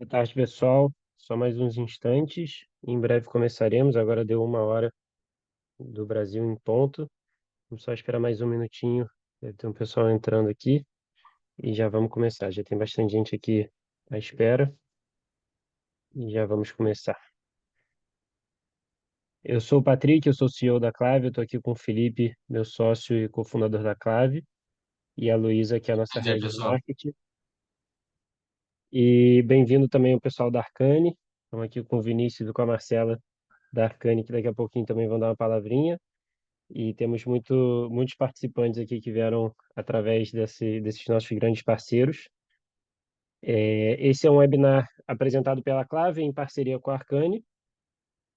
Boa tarde, pessoal. Só mais uns instantes. Em breve começaremos. Agora deu 1 hora do Brasil em ponto. Vamos só esperar mais um minutinho. Deve ter um pessoal entrando aqui e já vamos começar. Já tem bastante gente aqui à espera e já vamos começar. Eu sou o Patrick, eu sou o CEO da Clave. Eu estou aqui com o Felipe, meu sócio e cofundador da Clave, e a Luísa, que é a nossa Bom dia, head de pessoal. marketing. E bem-vindo também o pessoal da Arcane. Estamos aqui com o Vinícius e com a Marcela da Arcane, que daqui a pouquinho também vão dar uma palavrinha. E temos muitos participantes aqui que vieram através desses nossos grandes parceiros. Esse é um webinar apresentado pela Clave em parceria com a Arcane,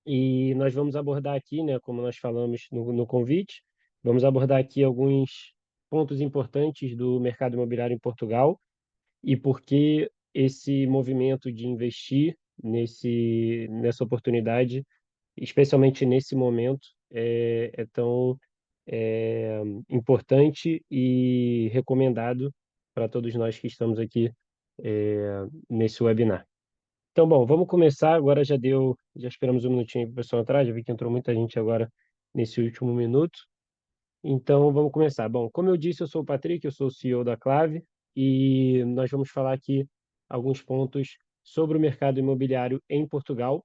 e nós vamos abordar aqui, né, como nós falamos no convite, vamos abordar aqui alguns pontos importantes do mercado imobiliário em Portugal e por que esse movimento de investir nessa oportunidade, especialmente nesse momento, é tão importante e recomendado para todos nós que estamos aqui nesse webinar. Então, bom, vamos começar. Agora já esperamos um minutinho para o pessoal entrar, já vi que entrou muita gente agora nesse último minuto. Então, vamos começar. Bom, como eu disse, eu sou o Patrick, eu sou o CEO da Clave, e nós vamos falar aqui alguns pontos sobre o mercado imobiliário em Portugal.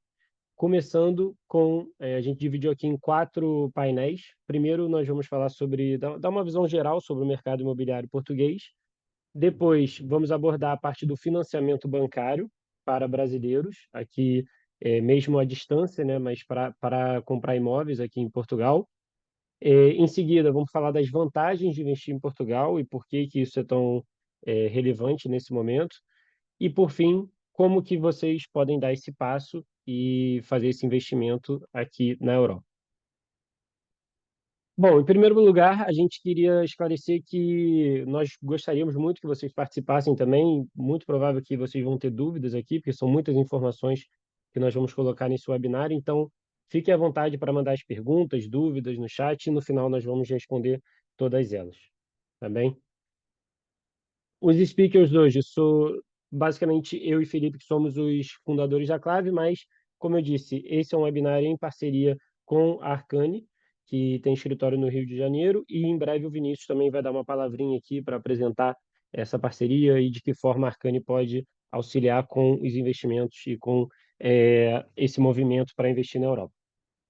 Começando com, a gente dividiu aqui em 4 painéis. Primeiro, nós vamos falar dar uma visão geral sobre o mercado imobiliário português. Depois, vamos abordar a parte do financiamento bancário para brasileiros, aqui, mesmo à distância, né, mas para comprar imóveis aqui em Portugal. Em seguida, vamos falar das vantagens de investir em Portugal e por que que isso é tão, relevante nesse momento. E, por fim, como que vocês podem dar esse passo e fazer esse investimento aqui na Europa. Bom, em primeiro lugar, a gente queria esclarecer que nós gostaríamos muito que vocês participassem também. Muito provável que vocês vão ter dúvidas aqui, porque são muitas informações que nós vamos colocar nesse webinar. Então, fiquem à vontade para mandar as perguntas, dúvidas no chat, e no final nós vamos responder todas elas. Tá bem? Os speakers hoje sou basicamente eu e Felipe, que somos os fundadores da Clave, mas, como eu disse, esse é um webinar em parceria com a Arcane, que tem escritório no Rio de Janeiro, e em breve o Vinícius também vai dar uma palavrinha aqui para apresentar essa parceria e de que forma a Arcane pode auxiliar com os investimentos e com esse movimento para investir na Europa.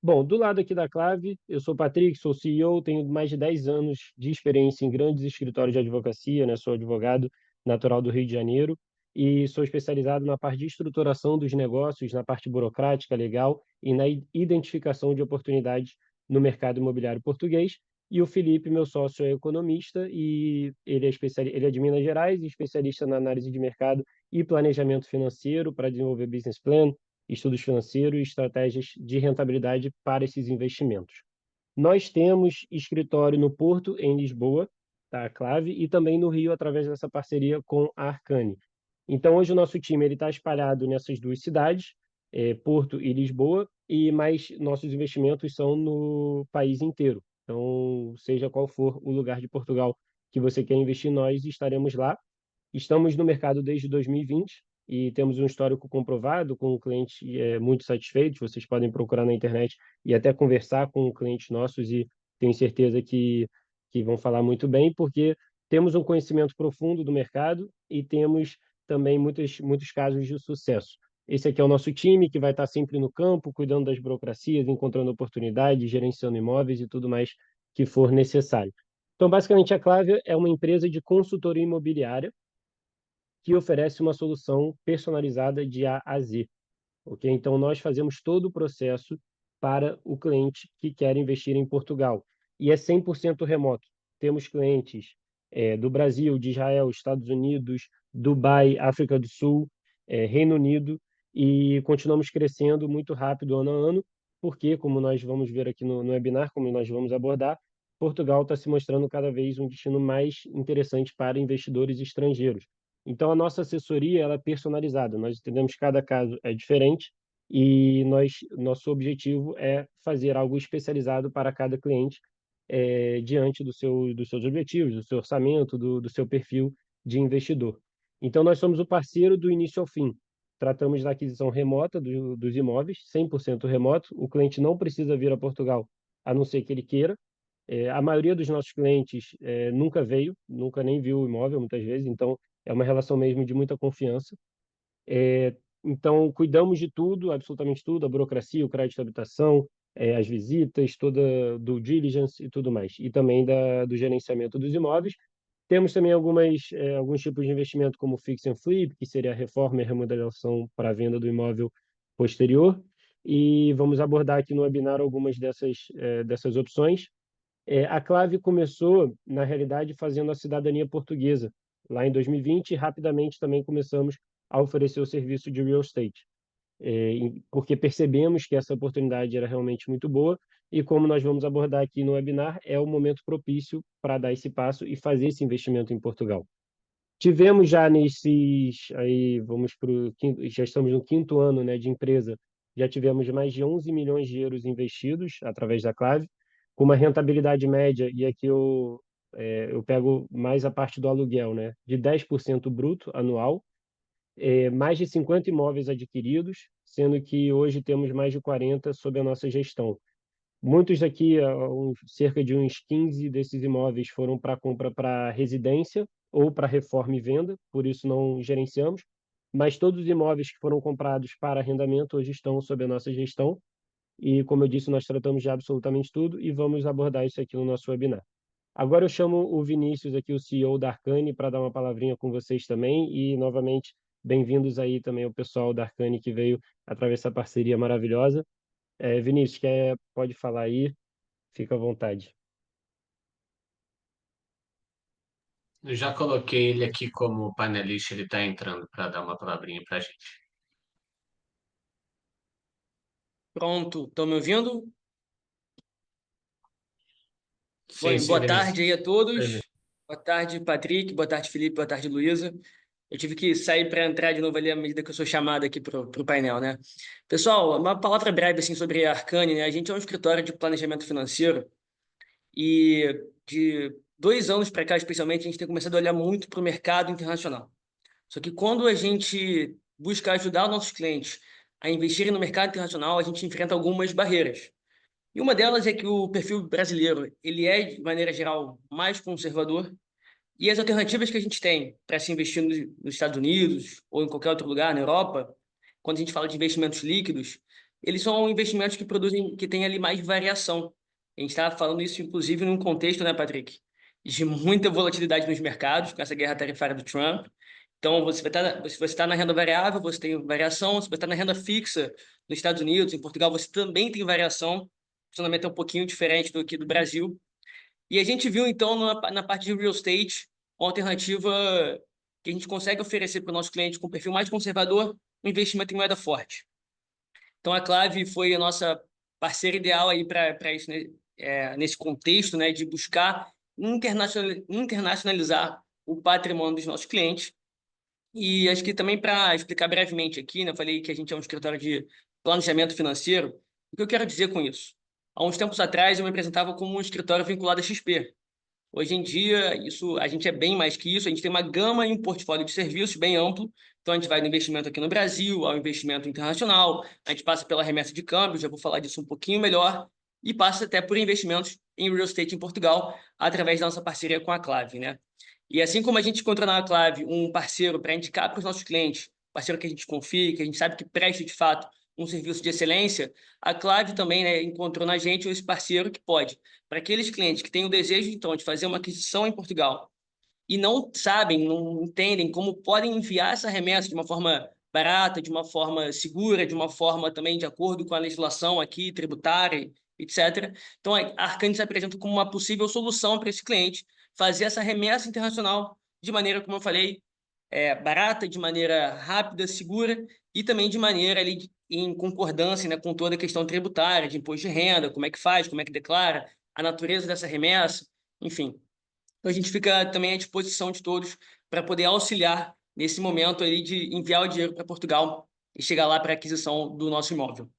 Bom, do lado aqui da Clave, eu sou o Patrick, sou CEO, tenho mais de 10 anos de experiência em grandes escritórios de advocacia, né? Sou advogado natural do Rio de Janeiro e sou especializado na parte de estruturação dos negócios, na parte burocrática, legal e na identificação de oportunidades no mercado imobiliário português. E o Felipe, meu sócio, é economista e ele é de Minas Gerais e especialista na análise de mercado e planejamento financeiro para desenvolver business plan, estudos financeiros e estratégias de rentabilidade para esses investimentos. Nós temos escritório no Porto, em Lisboa, tá? A Clave, e também no Rio, através dessa parceria com a Arcane. Então, hoje o nosso time está espalhado nessas duas cidades, Porto e Lisboa, e mais nossos investimentos são no país inteiro. Então, seja qual for o lugar de Portugal que você quer investir, nós estaremos lá. Estamos no mercado desde 2020 e temos um histórico comprovado com clientes muito satisfeitos. Vocês podem procurar na internet e até conversar com clientes nossos e tenho certeza que vão falar muito bem, porque temos um conhecimento profundo do mercado e temos também muitos casos de sucesso. Esse aqui é o nosso time que vai estar sempre no campo, cuidando das burocracias, encontrando oportunidades, gerenciando imóveis e tudo mais que for necessário. Então, basicamente, a Clavia é uma empresa de consultoria imobiliária que oferece uma solução personalizada de A a Z. Ok? Então, nós fazemos todo o processo para o cliente que quer investir em Portugal. E é 100% remoto. Temos clientes do Brasil, de Israel, Estados Unidos, Dubai, África do Sul, Reino Unido, e continuamos crescendo muito rápido ano a ano, porque, como nós vamos ver aqui no webinar, como nós vamos abordar, Portugal está se mostrando cada vez um destino mais interessante para investidores estrangeiros. Então, a nossa assessoria ela é personalizada. Nós entendemos que cada caso é diferente e nosso objetivo é fazer algo especializado para cada cliente, diante dos seus objetivos, do seu orçamento, do seu perfil de investidor. Então, nós somos o parceiro do início ao fim. tratamos da aquisição remota dos imóveis, 100% remoto. O cliente não precisa vir a Portugal, a não ser que ele queira. A maioria dos nossos clientes nunca veio, nunca nem viu o imóvel, muitas vezes, então é uma relação mesmo de muita confiança. Então, cuidamos de tudo, absolutamente tudo, a burocracia, o crédito de habitação, as visitas, toda due diligence e tudo mais. E também do gerenciamento dos imóveis. Temos também alguns tipos de investimento, como fix and flip, que seria a reforma e a remodelação para a venda do imóvel posterior. E vamos abordar aqui no webinar algumas dessas opções. A Clave começou, na realidade, fazendo a cidadania portuguesa, lá em 2020, e rapidamente também começamos a oferecer o serviço de real estate, porque percebemos que essa oportunidade era realmente muito boa, e como nós vamos abordar aqui no webinar, é o momento propício para dar esse passo e fazer esse investimento em Portugal. Tivemos já aí já estamos no quinto ano, né, de empresa, já tivemos mais de 11 milhões de euros investidos através da Clave, com uma rentabilidade média, e aqui eu pego mais a parte do aluguel, né, de 10% bruto anual, mais de 50 imóveis adquiridos, sendo que hoje temos mais de 40 sob a nossa gestão. Muitos aqui, cerca de uns 15 desses imóveis foram para compra para residência ou para reforma e venda, por isso não gerenciamos, mas todos os imóveis que foram comprados para arrendamento hoje estão sob a nossa gestão e, como eu disse, nós tratamos de absolutamente tudo e vamos abordar isso aqui no nosso webinar. Agora eu chamo o Vinícius aqui, o CEO da Arcane, para dar uma palavrinha com vocês também e, novamente, bem-vindos aí também ao pessoal da Arcane que veio através dessa parceria maravilhosa. Vinícius, pode falar aí, fica à vontade. Eu já coloquei ele aqui como painelista, ele está entrando para dar uma palavrinha para a gente. Pronto, estão me ouvindo? Sim, Bom, sim, boa Vinícius. tarde aí a todos. Perfeito. Boa tarde, Patrick. Boa tarde, Felipe. Boa tarde, Luísa. Eu tive que sair para entrar de novo ali à medida que eu sou chamado aqui para o painel, né? Pessoal, uma palavra breve assim, sobre a Arcane, né? A gente é um escritório de planejamento financeiro e de 2 anos para cá, especialmente, a gente tem começado a olhar muito para o mercado internacional. Só que quando a gente busca ajudar os nossos clientes a investirem no mercado internacional, a gente enfrenta algumas barreiras. E uma delas é que o perfil brasileiro, ele é, de maneira geral, mais conservador, e as alternativas que a gente tem para se investir nos Estados Unidos ou em qualquer outro lugar, na Europa, quando a gente fala de investimentos líquidos, eles são investimentos que têm ali mais variação. A gente está falando isso, inclusive, num contexto, né, Patrick, de muita volatilidade nos mercados, com essa guerra tarifária do Trump. Então, se você está na renda variável, você tem variação. Se você está na renda fixa nos Estados Unidos, em Portugal, você também tem variação. O funcionamento é um pouquinho diferente do que do Brasil. E a gente viu, então, na parte de real estate, uma alternativa que a gente consegue oferecer para o nosso cliente com um perfil mais conservador, um investimento em moeda forte. Então, a Clave foi a nossa parceira ideal aí para isso, né? Nesse contexto, né, de buscar internacionalizar o patrimônio dos nossos clientes. E acho que também para explicar brevemente aqui, né, eu falei que a gente é um escritório de planejamento financeiro. O que eu quero dizer com isso? Há uns tempos atrás, eu me apresentava como um escritório vinculado à XP. Hoje em dia, a gente é bem mais que isso, a gente tem uma gama e um portfólio de serviços bem amplo. Então, a gente vai do investimento aqui no Brasil ao investimento internacional, a gente passa pela remessa de câmbio, já vou falar disso um pouquinho melhor, e passa até por investimentos em real estate em Portugal, através da nossa parceria com a Clave, né? E assim como a gente encontrou na Clave um parceiro para indicar para os nossos clientes, parceiro que a gente confia, que a gente sabe que presta de fato um serviço de excelência, a Clave também, né, encontrou na gente esse parceiro que pode, para aqueles clientes que têm o desejo, então, de fazer uma aquisição em Portugal e não sabem, não entendem como podem enviar essa remessa de uma forma barata, de uma forma segura, de uma forma também de acordo com a legislação aqui, tributária, etc. Então, a Arcane se apresenta como uma possível solução para esse cliente fazer essa remessa internacional de maneira, como eu falei, barata, de maneira rápida, segura e também de maneira ali em concordância, né, com toda a questão tributária, de imposto de renda, como é que faz, como é que declara, a natureza dessa remessa, enfim. Então, a gente fica também à disposição de todos para poder auxiliar nesse momento aí de enviar o dinheiro para Portugal e chegar lá para a aquisição do nosso imóvel.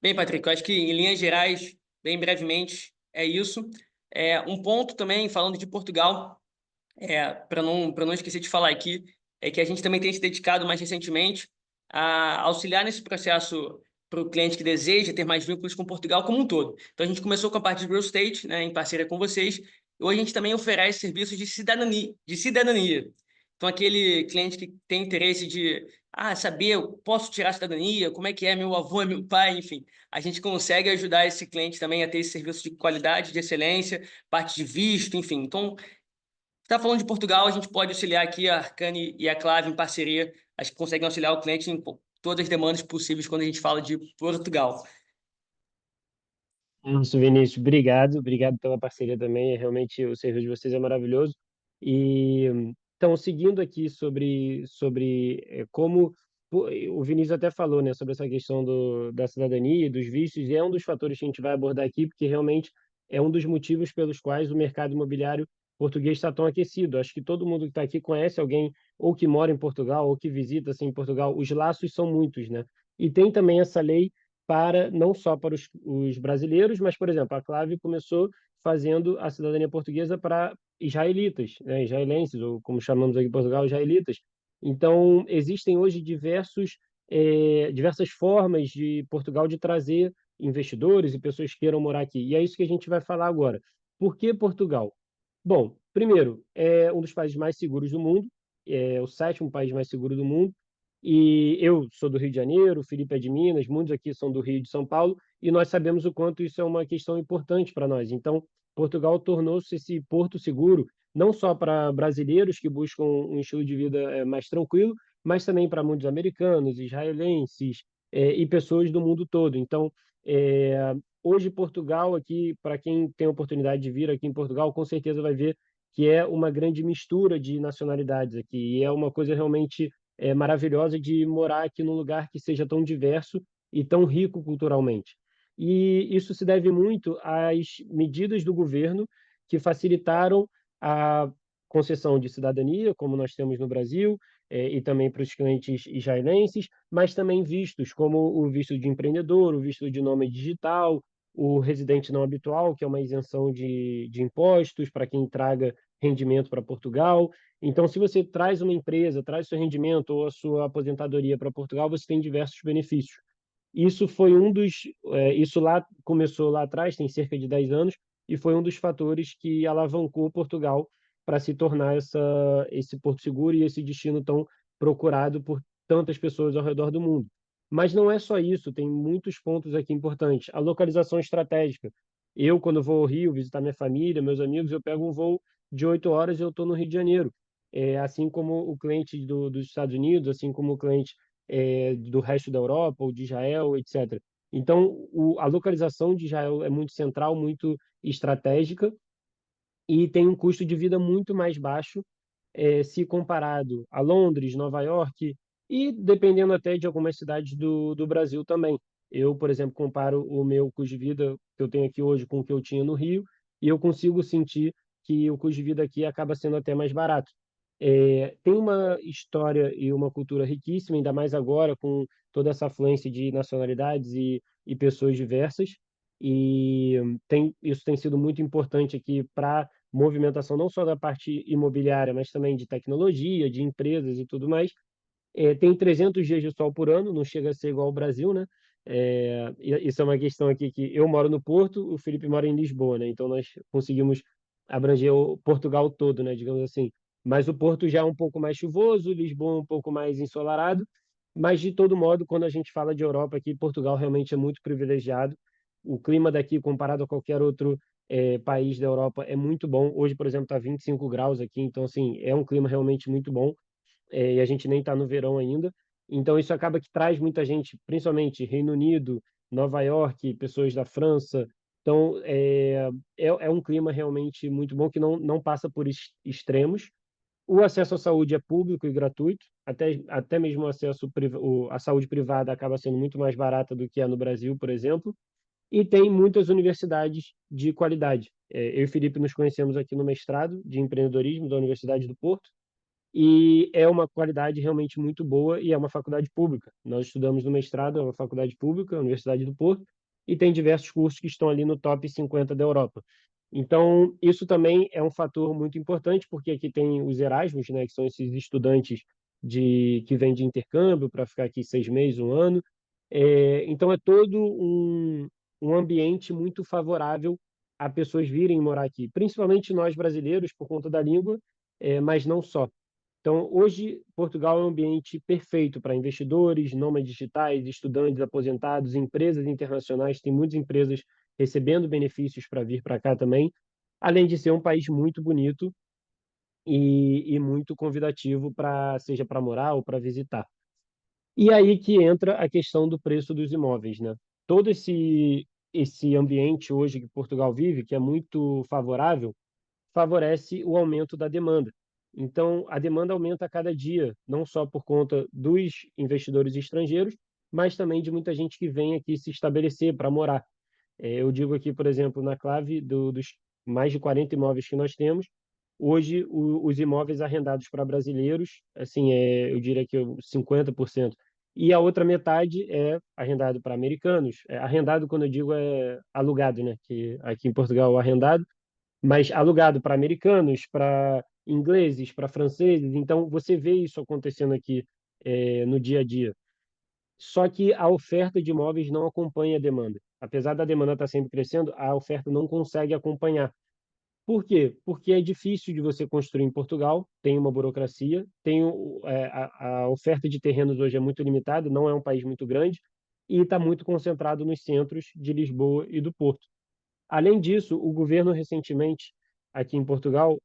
Bem, Patrick, eu acho que em linhas gerais, bem brevemente, é isso. Um ponto também, falando de Portugal, para não esquecer de falar aqui, é que a gente também tem se dedicado mais recentemente a auxiliar nesse processo para o cliente que deseja ter mais vínculos com Portugal como um todo. Então, a gente começou com a parte de real estate, né, em parceria com vocês. Hoje, a gente também oferece serviços de cidadania. Então, aquele cliente que tem interesse de saber, eu posso tirar a cidadania, como é que é, meu avô é meu pai, enfim. A gente consegue ajudar esse cliente também a ter esse serviço de qualidade, de excelência, parte de visto, enfim. Então, está falando de Portugal, a gente pode auxiliar aqui a Arcane e a Clave em parceria. Acho que conseguem auxiliar o cliente em todas as demandas possíveis quando a gente fala de Portugal. Isso, Vinícius, obrigado pela parceria também. Realmente o serviço de vocês é maravilhoso. E então, seguindo aqui sobre como o Vinícius até falou, né, sobre essa questão da cidadania e dos vistos, e é um dos fatores que a gente vai abordar aqui, porque realmente é um dos motivos pelos quais o mercado imobiliário português está tão aquecido. Acho que todo mundo que está aqui conhece alguém ou que mora em Portugal ou que visita assim, em Portugal. Os laços são muitos, né? E tem também essa lei para não só para os brasileiros, mas, por exemplo, a Clave começou fazendo a cidadania portuguesa para israelitas, né, israelenses, ou como chamamos aqui em Portugal, israelitas. Então, existem hoje diversas formas de Portugal de trazer investidores e pessoas que queiram morar aqui. E é isso que a gente vai falar agora. Por que Portugal? Bom, primeiro, é um dos países mais seguros do mundo, é o sétimo país mais seguro do mundo. E eu sou do Rio de Janeiro, o Felipe é de Minas, muitos aqui são do Rio e de São Paulo, e nós sabemos o quanto isso é uma questão importante para nós. Então, Portugal tornou-se esse porto seguro, não só para brasileiros que buscam um estilo de vida mais tranquilo, mas também para muitos americanos, israelenses, e pessoas do mundo todo. Então, hoje Portugal aqui, para quem tem a oportunidade de vir aqui em Portugal, com certeza vai ver que é uma grande mistura de nacionalidades aqui, e é uma coisa realmente maravilhosa de morar aqui num lugar que seja tão diverso e tão rico culturalmente. E isso se deve muito às medidas do governo que facilitaram a concessão de cidadania, como nós temos no Brasil, e também para os clientes israelenses, mas também vistos, como o visto de empreendedor, o visto de nômade digital, o residente não habitual, que é uma isenção de impostos para quem traga rendimento para Portugal. Então, se você traz uma empresa, traz seu rendimento ou a sua aposentadoria para Portugal, você tem diversos benefícios. Isso foi isso lá começou lá atrás, tem cerca de 10 anos, e foi um dos fatores que alavancou Portugal para se tornar esse porto seguro e esse destino tão procurado por tantas pessoas ao redor do mundo. Mas não é só isso, tem muitos pontos aqui importantes. A localização estratégica. Eu, quando vou ao Rio visitar minha família, meus amigos, eu pego um voo de 8 horas e eu estou no Rio de Janeiro. Assim como o cliente dos Estados Unidos, assim como o cliente do resto da Europa ou de Israel, etc. Então, a localização de Israel é muito central, muito estratégica e tem um custo de vida muito mais baixo se comparado a Londres, Nova York e dependendo até de algumas cidades do Brasil também. Eu, por exemplo, comparo o meu custo de vida que eu tenho aqui hoje com o que eu tinha no Rio e eu consigo sentir que o custo de vida aqui acaba sendo até mais barato. Tem uma história e uma cultura riquíssima, ainda mais agora com toda essa afluência de nacionalidades e pessoas diversas. E isso tem sido muito importante aqui para movimentação não só da parte imobiliária, mas também de tecnologia, de empresas e tudo mais. Tem 300 dias de sol por ano, não chega a ser igual ao Brasil, né? Isso é uma questão aqui que eu moro no Porto, o Felipe mora em Lisboa, né? Então nós conseguimos abranger o Portugal todo, né? Digamos assim. Mas o Porto já é um pouco mais chuvoso, Lisboa um pouco mais ensolarado. Mas de todo modo, quando a gente fala de Europa aqui, Portugal realmente é muito privilegiado. O clima daqui, comparado a qualquer outro país da Europa, é muito bom. Hoje, por exemplo, está 25 graus aqui, então assim é um clima realmente muito bom e a gente nem está no verão ainda. Então, isso acaba que traz muita gente, principalmente Reino Unido, Nova York, pessoas da França. Então, é um clima realmente muito bom que não passa por extremos. O acesso à saúde é público e gratuito, até mesmo à saúde privada acaba sendo muito mais barata do que é no Brasil, por exemplo. E tem muitas universidades de qualidade. Eu e o Felipe nos conhecemos aqui no mestrado de empreendedorismo da Universidade do Porto, e é uma qualidade realmente muito boa e é uma faculdade pública. Nós estudamos no mestrado, é uma faculdade pública, a Universidade do Porto, e tem diversos cursos que estão ali no top 50 da Europa. Então, isso também é um fator muito importante, porque aqui tem os Erasmus, né, que são esses estudantes que vem de intercâmbio para ficar aqui 6 meses, um ano. Então, é todo um ambiente muito favorável a pessoas virem morar aqui, principalmente nós brasileiros, por conta da língua, mas não só. Então, hoje, Portugal é um ambiente perfeito para investidores, nômades digitais, estudantes, aposentados, empresas internacionais. Tem muitas empresas recebendo benefícios para vir para cá também, além de ser um país muito bonito e muito convidativo para seja para morar ou para visitar. E aí que entra a questão do preço dos imóveis, né? Todo esse ambiente hoje que Portugal vive, que é muito favorável, favorece o aumento da demanda. Então, a demanda aumenta a cada dia, não só por conta dos investidores estrangeiros, mas também de muita gente que vem aqui se estabelecer para morar. Eu digo aqui, por exemplo, na clave dos mais de 40 imóveis que nós temos, hoje os imóveis arrendados para brasileiros, assim, eu diria que 50%, e a outra metade é arrendado para americanos. Arrendado, quando eu digo, é alugado, né? Que aqui em Portugal é arrendado, mas alugado para americanos, para ingleses, para franceses. Então, você vê isso acontecendo aqui no dia a dia. Só que a oferta de imóveis não acompanha a demanda. Apesar da demanda estar sempre crescendo, a oferta não consegue acompanhar. Por quê? Porque é difícil de você construir em Portugal, tem uma burocracia, a oferta de terrenos hoje é muito limitada, não é um país muito grande, e está muito concentrado nos centros de Lisboa e do Porto. Além disso, o governo recentemente, aqui em Portugal,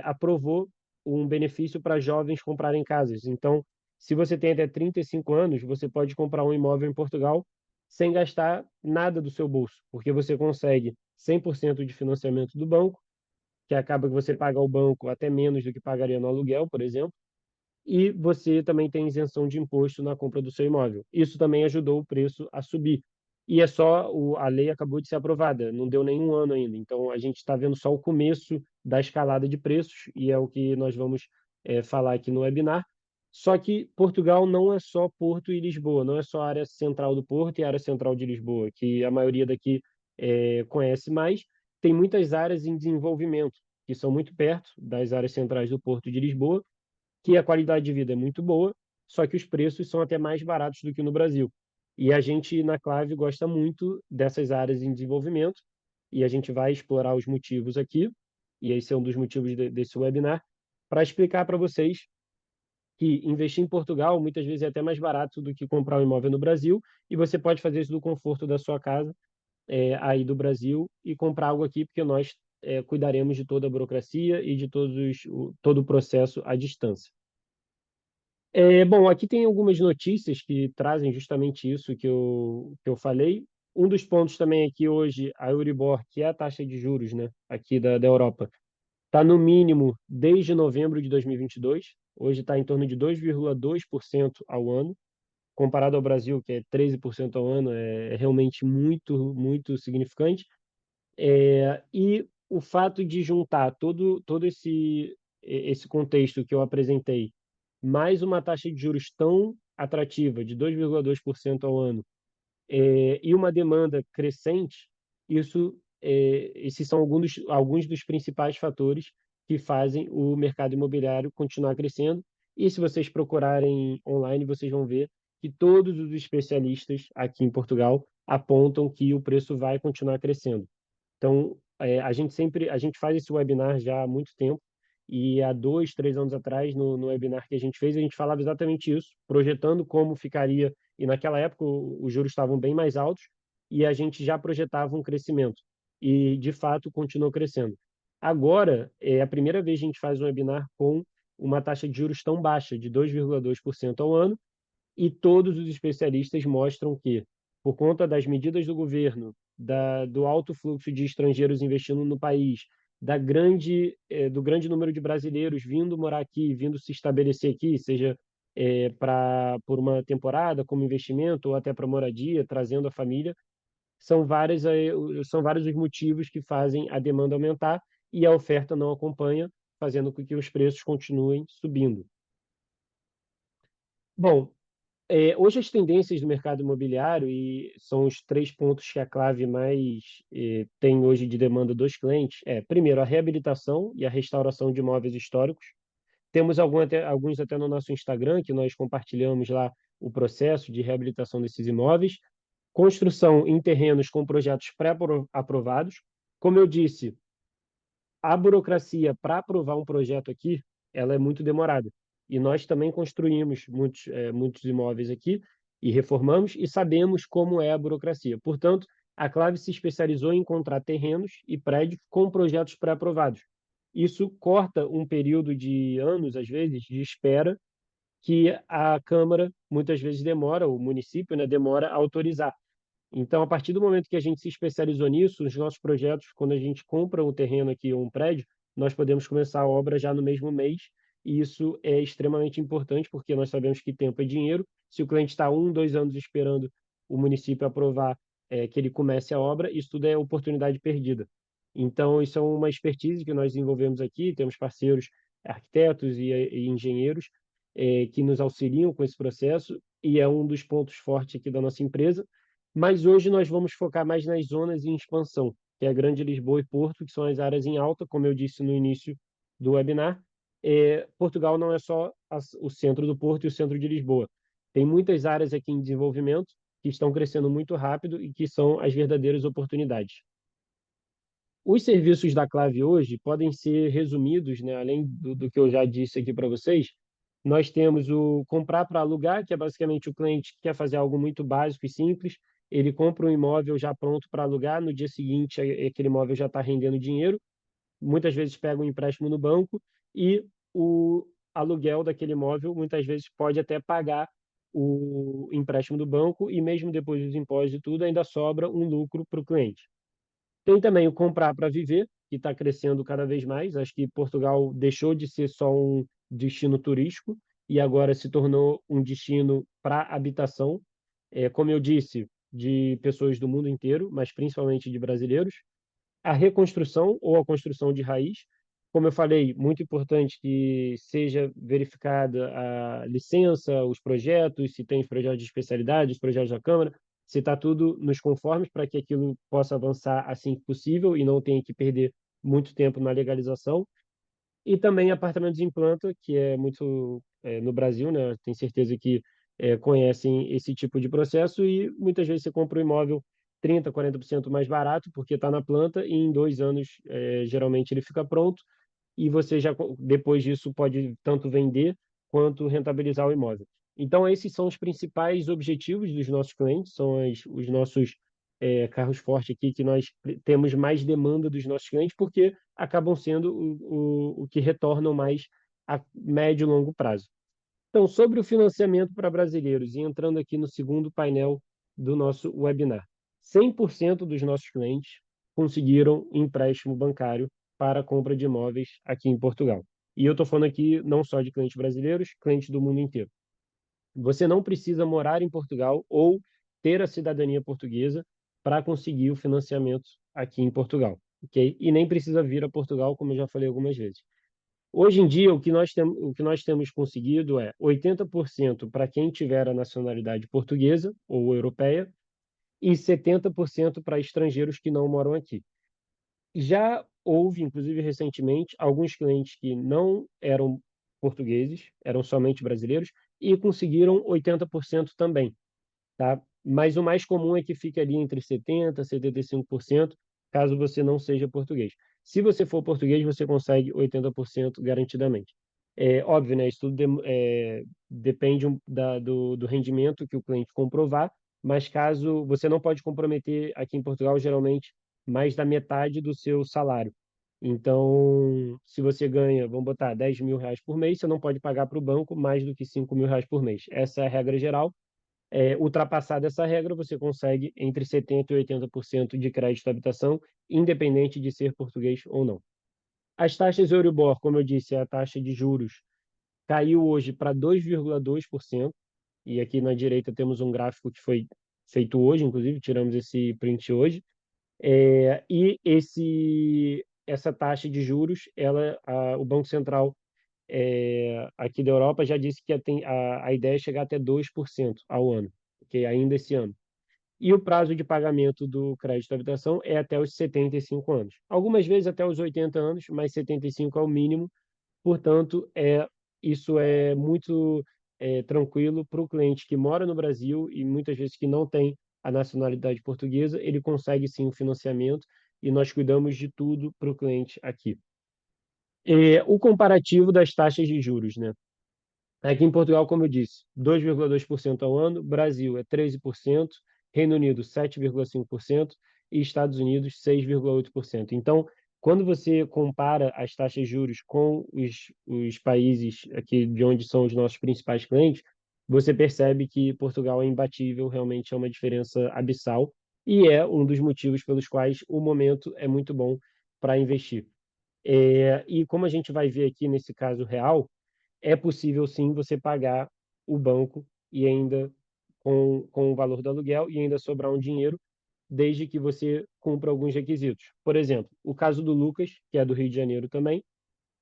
aprovou um benefício para jovens comprarem casas. Então, se você tem até 35 anos, você pode comprar um imóvel em Portugal sem gastar nada do seu bolso, porque você consegue 100% de financiamento do banco, que acaba que você paga ao banco até menos do que pagaria no aluguel, por exemplo, e você também tem isenção de imposto na compra do seu imóvel. Isso também ajudou o preço a subir. E é só a lei acabou de ser aprovada, não deu nenhum ano ainda. Então a gente está vendo só o começo da escalada de preços e é o que nós vamos falar aqui no webinar. Só que Portugal não é só Porto e Lisboa, não é só a área central do Porto e a área central de Lisboa, que a maioria daqui conhece mais. Tem muitas áreas em desenvolvimento que são muito perto das áreas centrais do Porto e de Lisboa, que a qualidade de vida é muito boa, só que os preços são até mais baratos do que no Brasil. E a gente, na Clave, gosta muito dessas áreas em desenvolvimento, e a gente vai explorar os motivos aqui, e esse é um dos motivos desse webinar, para explicar para vocês que investir em Portugal muitas vezes é até mais barato do que comprar um imóvel no Brasil, e você pode fazer isso do conforto da sua casa, aí do Brasil, e comprar algo aqui, porque nós cuidaremos de toda a burocracia e de todo o processo à distância. Bom, aqui tem algumas notícias que trazem justamente isso que eu falei. Um dos pontos também é que hoje a Euribor, que é a taxa de juros, né, aqui da Europa, está no mínimo desde novembro de 2022. Hoje está em torno de 2,2% ao ano, comparado ao Brasil, que é 13% ao ano, é realmente muito, muito significante. E o fato de juntar todo esse contexto que eu apresentei, mais uma taxa de juros tão atrativa, de 2,2% ao ano, e uma demanda crescente, esses são alguns dos principais fatores que fazem o mercado imobiliário continuar crescendo. E se vocês procurarem online, vocês vão ver que todos os especialistas aqui em Portugal apontam que o preço vai continuar crescendo. Então, a gente faz esse webinar já há muito tempo, e há 2, 3 anos atrás, no webinar que a gente fez, a gente falava exatamente isso, projetando como ficaria, e naquela época os juros estavam bem mais altos, e a gente já projetava um crescimento, e de fato continuou crescendo. Agora, é a primeira vez que a gente faz um webinar com uma taxa de juros tão baixa, de 2,2% ao ano, e todos os especialistas mostram que, por conta das medidas do governo, do alto fluxo de estrangeiros investindo no país, do grande número de brasileiros vindo morar aqui, vindo se estabelecer aqui, seja por uma temporada, como investimento, ou até para moradia, trazendo a família, são vários os motivos que fazem a demanda aumentar e a oferta não acompanha, fazendo com que os preços continuem subindo. Bom, hoje as tendências do mercado imobiliário e são os 3 pontos que a Clave mais tem hoje de demanda dos clientes. Primeiro, a reabilitação e a restauração de imóveis históricos. Temos alguns até no nosso Instagram, que nós compartilhamos lá o processo de reabilitação desses imóveis. Construção em terrenos com projetos pré-aprovados. Como eu disse, a burocracia para aprovar um projeto aqui, ela é muito demorada. E nós também construímos muitos imóveis aqui e reformamos e sabemos como é a burocracia. Portanto, a Clave se especializou em encontrar terrenos e prédios com projetos pré-aprovados. Isso corta um período de anos, às vezes, de espera que a Câmara muitas vezes demora, o município, né, demora a autorizar. Então, a partir do momento que a gente se especializou nisso, os nossos projetos, quando a gente compra um terreno aqui ou um prédio, nós podemos começar a obra já no mesmo mês, e isso é extremamente importante, porque nós sabemos que tempo é dinheiro. Se o cliente está 2 anos esperando o município aprovar que ele comece a obra, isso tudo é oportunidade perdida. Então, isso é uma expertise que nós desenvolvemos aqui, temos parceiros arquitetos e engenheiros que nos auxiliam com esse processo, e é um dos pontos fortes aqui da nossa empresa. Mas hoje nós vamos focar mais nas zonas em expansão, que é a Grande Lisboa e Porto, que são as áreas em alta, como eu disse no início do webinar. Portugal não é só o centro do Porto e o centro de Lisboa. Tem muitas áreas aqui em desenvolvimento que estão crescendo muito rápido e que são as verdadeiras oportunidades. Os serviços da Clave hoje podem ser resumidos, né, além do que eu já disse aqui para vocês. Nós temos o comprar para alugar, que é basicamente o cliente que quer fazer algo muito básico e simples. Ele compra um imóvel já pronto para alugar, no dia seguinte aquele imóvel já está rendendo dinheiro. Muitas vezes pega um empréstimo no banco e o aluguel daquele imóvel muitas vezes pode até pagar o empréstimo do banco, e mesmo depois dos impostos e tudo, ainda sobra um lucro para o cliente. Tem também o comprar para viver, que está crescendo cada vez mais. Acho que Portugal deixou de ser só um destino turístico e agora se tornou um destino para habitação, como eu disse, de pessoas do mundo inteiro, mas principalmente de brasileiros. A reconstrução ou a construção de raiz, como eu falei, muito importante que seja verificada a licença, os projetos, se tem os projetos de especialidade, os projetos da Câmara, se está tudo nos conformes para que aquilo possa avançar assim que possível e não tenha que perder muito tempo na legalização. E também apartamentos em planta, que é muito no Brasil, né? Tenho certeza que conhecem esse tipo de processo, e muitas vezes você compra um imóvel 30%, 40% mais barato, porque está na planta, e em 2 anos geralmente ele fica pronto, e você já depois disso pode tanto vender quanto rentabilizar o imóvel. Então, esses são os principais objetivos dos nossos clientes, são os nossos carros fortes aqui, que nós temos mais demanda dos nossos clientes, porque acabam sendo o que retornam mais a médio e longo prazo. Então, sobre o financiamento para brasileiros, e entrando aqui no segundo painel do nosso webinar, 100% dos nossos clientes conseguiram empréstimo bancário para a compra de imóveis aqui em Portugal. E eu estou falando aqui não só de clientes brasileiros, clientes do mundo inteiro. Você não precisa morar em Portugal ou ter a cidadania portuguesa para conseguir o financiamento aqui em Portugal, ok? E nem precisa vir a Portugal, como eu já falei algumas vezes. Hoje em dia, o que nós temos conseguido é 80% para quem tiver a nacionalidade portuguesa ou europeia e 70% para estrangeiros que não moram aqui. Já houve, inclusive recentemente, alguns clientes que não eram portugueses, eram somente brasileiros, e conseguiram 80% também, tá? Mas o mais comum é que fique ali entre 70% e 75%, caso você não seja português. Se você for português, você consegue 80% garantidamente. É óbvio, né? Isso tudo depende do rendimento que o cliente comprovar, mas caso você não pode comprometer aqui em Portugal, geralmente, mais da metade do seu salário. Então, se você ganha, vamos botar, 10 mil reais por mês, você não pode pagar para o banco mais do que 5 mil reais por mês. Essa é a regra geral. Ultrapassada essa regra, você consegue entre 70% e 80% de crédito à habitação, independente de ser português ou não. As taxas Euribor, como eu disse, a taxa de juros caiu hoje para 2,2%, e aqui na direita temos um gráfico que foi feito hoje, inclusive tiramos esse print hoje. E essa taxa de juros, o Banco Central aqui da Europa já disse que a ideia é chegar até 2% ao ano, okay? Ainda esse ano. E o prazo de pagamento do crédito à habitação é até os 75 anos. Algumas vezes até os 80 anos, mas 75 é o mínimo, portanto, é isso é muito tranquilo para o cliente que mora no Brasil e muitas vezes que não tem a nacionalidade portuguesa, ele consegue sim o financiamento e nós cuidamos de tudo para o cliente aqui. O comparativo das taxas de juros, né? Aqui em Portugal, como eu disse, 2,2% ao ano, Brasil é 13%, Reino Unido 7,5% e Estados Unidos 6,8%. Então, quando você compara as taxas de juros com os países aqui de onde são os nossos principais clientes, você percebe que Portugal é imbatível, realmente é uma diferença abissal e é um dos motivos pelos quais o momento é muito bom para investir. E como a gente vai ver aqui nesse caso real, é possível sim você pagar o banco e ainda com o valor do aluguel e ainda sobrar um dinheiro, desde que você cumpra alguns requisitos. Por exemplo, o caso do Lucas, que é do Rio de Janeiro também,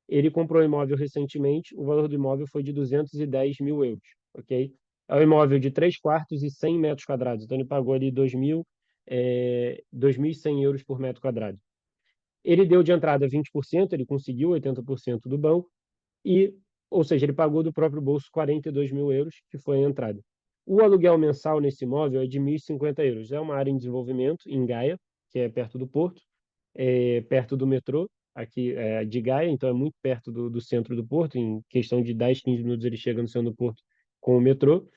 ele comprou um imóvel recentemente, o valor do imóvel foi de 210 mil euros, ok? É um imóvel de 3 quartos e 100 metros quadrados, então ele pagou ali 2.100 euros por metro quadrado. Ele deu de entrada 20%, ele conseguiu 80% do banco, ou seja, ele pagou do próprio bolso 42 mil euros, que foi a entrada. O aluguel mensal nesse imóvel é de 1.050 euros. É uma área em desenvolvimento, em Gaia, que é perto do porto, perto do metrô, aqui de Gaia, então é muito perto do centro do porto, em questão de 10, 15 minutos ele chega no centro do porto com o metrô,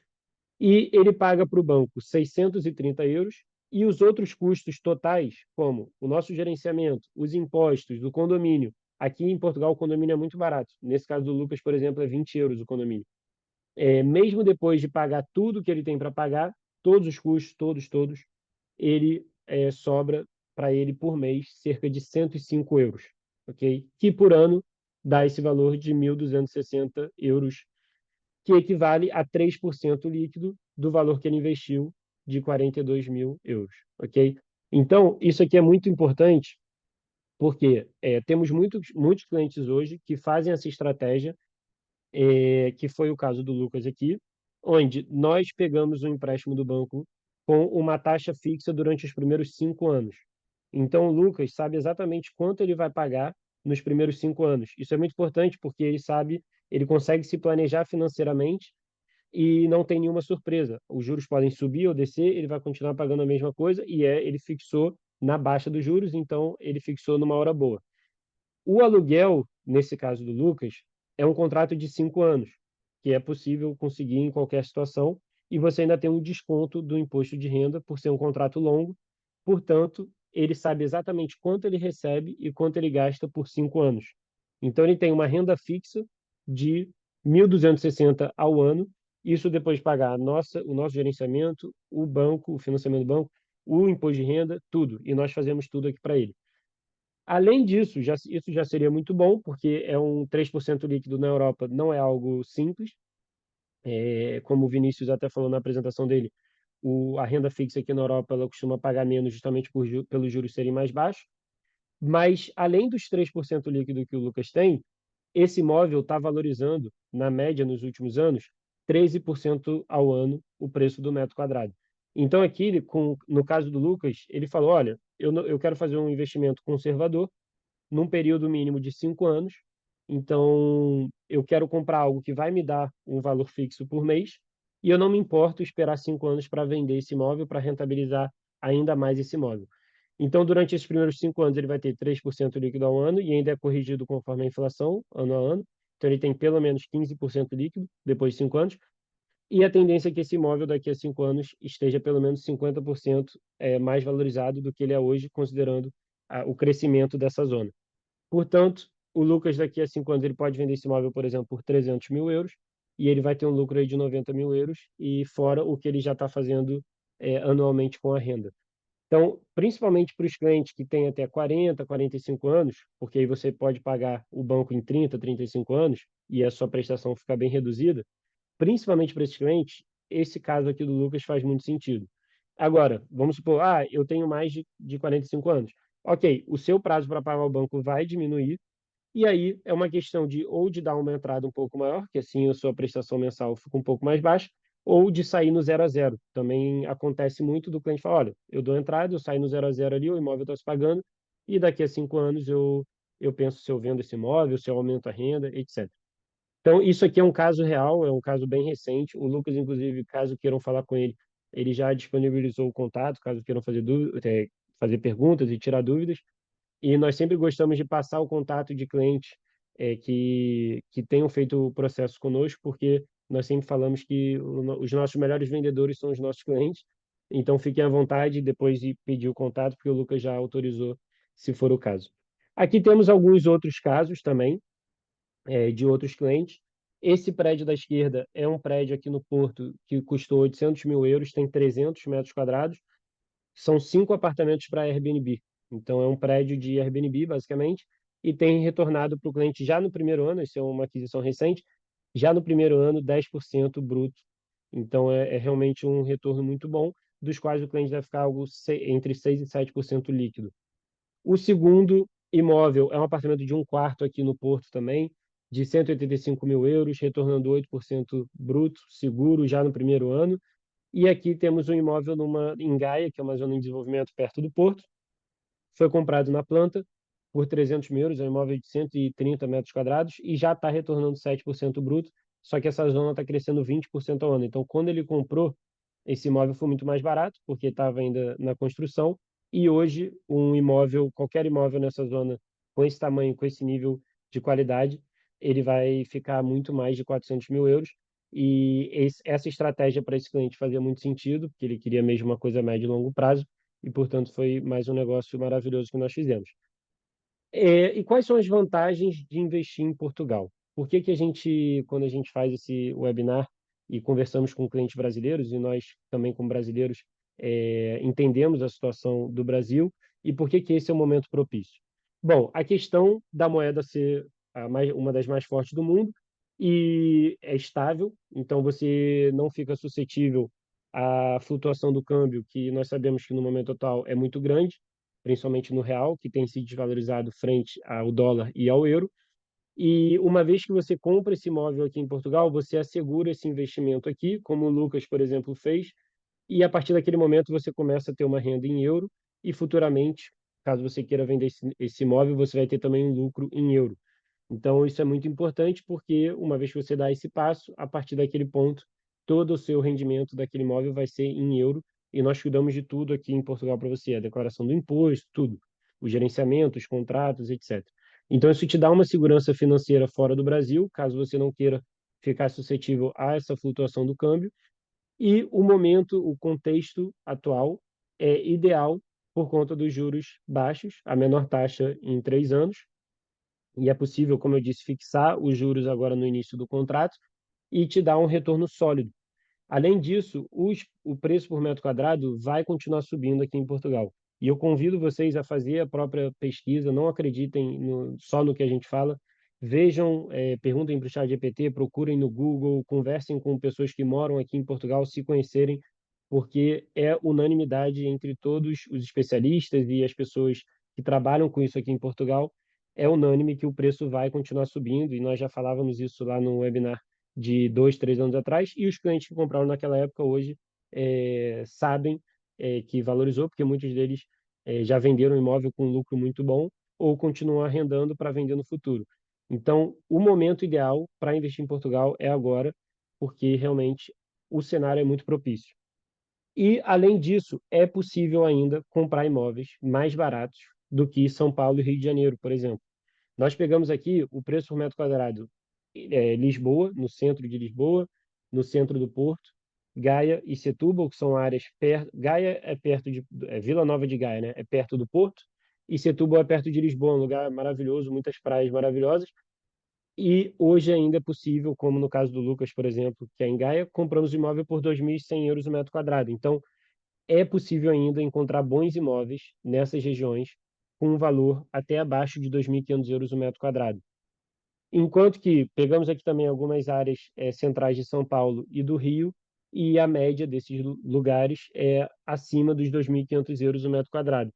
e ele paga para o banco 630 euros, e os outros custos totais, como o nosso gerenciamento, os impostos do condomínio. Aqui em Portugal o condomínio é muito barato. Nesse caso do Lucas, por exemplo, é 20 euros o condomínio. Mesmo depois de pagar tudo que ele tem para pagar, todos os custos, todos, ele sobra para ele por mês cerca de 105 euros, ok? Que por ano dá esse valor de 1.260 euros, que equivale a 3% líquido do valor que ele investiu de 42 mil euros, ok? Então, isso aqui é muito importante, porque temos muitos clientes hoje que fazem essa estratégia, que foi o caso do Lucas aqui, onde nós pegamos um empréstimo do banco com uma taxa fixa durante os primeiros 5 anos. Então, o Lucas sabe exatamente quanto ele vai pagar nos primeiros 5 anos. Isso é muito importante porque ele sabe, ele consegue se planejar financeiramente e não tem nenhuma surpresa. Os juros podem subir ou descer, ele vai continuar pagando a mesma coisa e ele fixou na baixa dos juros, então ele fixou numa hora boa. O aluguel, nesse caso do Lucas, é um contrato de 5 anos, que é possível conseguir em qualquer situação, e você ainda tem um desconto do imposto de renda por ser um contrato longo. Portanto, ele sabe exatamente quanto ele recebe e quanto ele gasta por 5 anos. Então, ele tem uma renda fixa de 1.260 ao ano, isso depois de pagar o nosso gerenciamento, o banco, o financiamento do banco, o imposto de renda, tudo. E nós fazemos tudo aqui para ele. Além disso, isso já seria muito bom, porque é um 3% líquido na Europa, não é algo simples. Como o Vinícius até falou na apresentação dele, a renda fixa aqui na Europa ela costuma pagar menos justamente pelos juros serem mais baixos. Mas, além dos 3% líquido que o Lucas tem, esse imóvel está valorizando, na média, nos últimos anos, 13% ao ano o preço do metro quadrado. Então, aqui, no caso do Lucas, ele falou, olha, eu quero fazer um investimento conservador, num período mínimo de 5 anos. Então, eu quero comprar algo que vai me dar um valor fixo por mês e eu não me importo esperar 5 anos para vender esse imóvel, para rentabilizar ainda mais esse imóvel. Então, durante esses primeiros 5 anos, ele vai ter 3% líquido ao ano e ainda é corrigido conforme a inflação, ano a ano. Então, ele tem pelo menos 15% líquido depois de 5 anos. E a tendência é que esse imóvel, daqui a 5 anos, esteja pelo menos 50% mais valorizado do que ele é hoje, considerando o crescimento dessa zona. Portanto, o Lucas, daqui a 5 anos, ele pode vender esse imóvel, por exemplo, por 300 mil euros, e ele vai ter um lucro aí de 90 mil euros, e fora o que ele já está fazendo anualmente com a renda. Então, principalmente para os clientes que têm até 40, 45 anos, porque aí você pode pagar o banco em 30, 35 anos, e a sua prestação fica bem reduzida, principalmente para esses clientes, esse caso aqui do Lucas faz muito sentido. Agora, vamos supor, eu tenho mais de 45 anos. Ok, o seu prazo para pagar o banco vai diminuir, e aí é uma questão de dar uma entrada um pouco maior, que assim a sua prestação mensal fica um pouco mais baixa, ou de sair no 0 a 0. Também acontece muito do cliente falar, olha, eu dou entrada, eu saio no 0 a 0 ali, o imóvel está se pagando, e daqui a 5 anos eu penso se eu vendo esse imóvel, se eu aumento a renda, etc. Então, isso aqui é um caso real, é um caso bem recente. O Lucas, inclusive, caso queiram falar com ele, ele já disponibilizou o contato, caso queiram fazer perguntas e tirar dúvidas. E nós sempre gostamos de passar o contato de clientes que tenham feito o processo conosco, porque nós sempre falamos que os nossos melhores vendedores são os nossos clientes. Então, fiquem à vontade depois de pedir o contato, porque o Lucas já autorizou, se for o caso. Aqui temos alguns outros casos também, de outros clientes. Esse prédio da esquerda é um prédio aqui no Porto que custou 800 mil euros, tem 300 metros quadrados, são 5 apartamentos para Airbnb. Então, é um prédio de Airbnb, basicamente, e tem retornado para o cliente já no primeiro ano, isso é uma aquisição recente, já no primeiro ano, 10% bruto. Então, é realmente um retorno muito bom, dos quais o cliente deve ficar entre 6% e 7% líquido. O segundo imóvel é um apartamento de um quarto aqui no Porto também, de 185 mil euros, retornando 8% bruto, seguro, já no primeiro ano. E aqui temos um imóvel em Gaia, que é uma zona em desenvolvimento perto do Porto. Foi comprado na planta por 300 mil euros, é um imóvel de 130 metros quadrados e já está retornando 7% bruto, só que essa zona está crescendo 20% ao ano. Então, quando ele comprou, esse imóvel foi muito mais barato, porque estava ainda na construção, e hoje um imóvel, qualquer imóvel nessa zona, com esse tamanho, com esse nível de qualidade, ele vai ficar muito mais de 400 mil euros, e essa estratégia para esse cliente fazia muito sentido, porque ele queria mesmo uma coisa a médio e longo prazo, e, portanto, foi mais um negócio maravilhoso que nós fizemos. E quais são as vantagens de investir em Portugal? Por que que a gente, quando a gente faz esse webinar e conversamos com clientes brasileiros, e nós também como brasileiros entendemos a situação do Brasil, e por que que esse é o momento propício? Bom, a questão da moeda ser uma das mais fortes do mundo e é estável, então você não fica suscetível à flutuação do câmbio, que nós sabemos que no momento atual é muito grande, principalmente no real, que tem se desvalorizado frente ao dólar e ao euro. E uma vez que você compra esse imóvel aqui em Portugal, você assegura esse investimento aqui, como o Lucas, por exemplo, fez, e a partir daquele momento você começa a ter uma renda em euro e futuramente, caso você queira vender esse imóvel, você vai ter também um lucro em euro. Então, isso é muito importante porque, uma vez que você dá esse passo, a partir daquele ponto, todo o seu rendimento daquele imóvel vai ser em euro e nós cuidamos de tudo aqui em Portugal para você, a declaração do imposto, tudo, o gerenciamento, os contratos, etc. Então, isso te dá uma segurança financeira fora do Brasil, caso você não queira ficar suscetível a essa flutuação do câmbio. E o momento, o contexto atual é ideal por conta dos juros baixos, a menor taxa em 3 anos, e é possível, como eu disse, fixar os juros agora no início do contrato e te dar um retorno sólido. Além disso, o preço por metro quadrado vai continuar subindo aqui em Portugal. E eu convido vocês a fazer a própria pesquisa, não acreditem só no que a gente fala. Vejam, perguntem para o ChatGPT, procurem no Google, conversem com pessoas que moram aqui em Portugal, se conhecerem, porque é unanimidade entre todos os especialistas e as pessoas que trabalham com isso aqui em Portugal, é unânime que o preço vai continuar subindo, e nós já falávamos isso lá no webinar de 2, 3 anos atrás, e os clientes que compraram naquela época hoje sabem que valorizou, porque muitos deles já venderam o imóvel com um lucro muito bom ou continuam arrendando para vender no futuro. Então, o momento ideal para investir em Portugal é agora, porque realmente o cenário é muito propício. E, além disso, é possível ainda comprar imóveis mais baratos do que São Paulo e Rio de Janeiro, por exemplo. Nós pegamos aqui o preço por metro quadrado Lisboa, no centro de Lisboa, no centro do Porto, Gaia e Setúbal, que são áreas perto. Gaia é perto de Vila Nova de Gaia, né? É perto do Porto, e Setúbal é perto de Lisboa, um lugar maravilhoso, muitas praias maravilhosas. E hoje ainda é possível, como no caso do Lucas, por exemplo, que é em Gaia, compramos imóvel por 2.100 euros o metro quadrado. Então, é possível ainda encontrar bons imóveis nessas regiões com um valor até abaixo de 2.500 euros o metro quadrado. Enquanto que pegamos aqui também algumas áreas centrais de São Paulo e do Rio, e a média desses lugares é acima dos 2.500 euros o metro quadrado.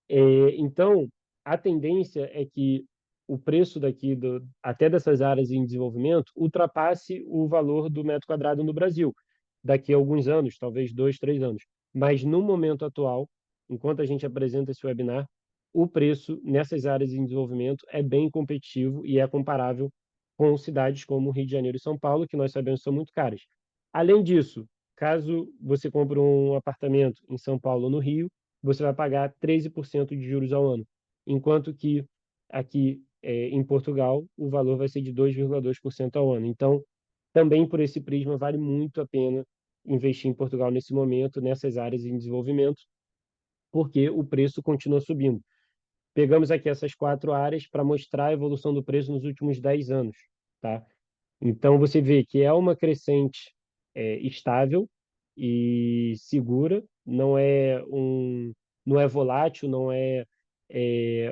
Então, a tendência é que o preço daqui, até dessas áreas em desenvolvimento, ultrapasse o valor do metro quadrado no Brasil, daqui a alguns anos, talvez 2, 3 anos. Mas no momento atual, enquanto a gente apresenta esse webinar, o preço nessas áreas em desenvolvimento é bem competitivo e é comparável com cidades como Rio de Janeiro e São Paulo, que nós sabemos são muito caras. Além disso, caso você compre um apartamento em São Paulo ou no Rio, você vai pagar 13% de juros ao ano, enquanto que aqui em Portugal o valor vai ser de 2,2% ao ano. Então, também por esse prisma, vale muito a pena investir em Portugal nesse momento, nessas áreas em desenvolvimento, porque o preço continua subindo. Pegamos aqui essas 4 áreas para mostrar a evolução do preço nos últimos 10 anos, tá? Então, você vê que é uma crescente estável e segura, não é volátil, não é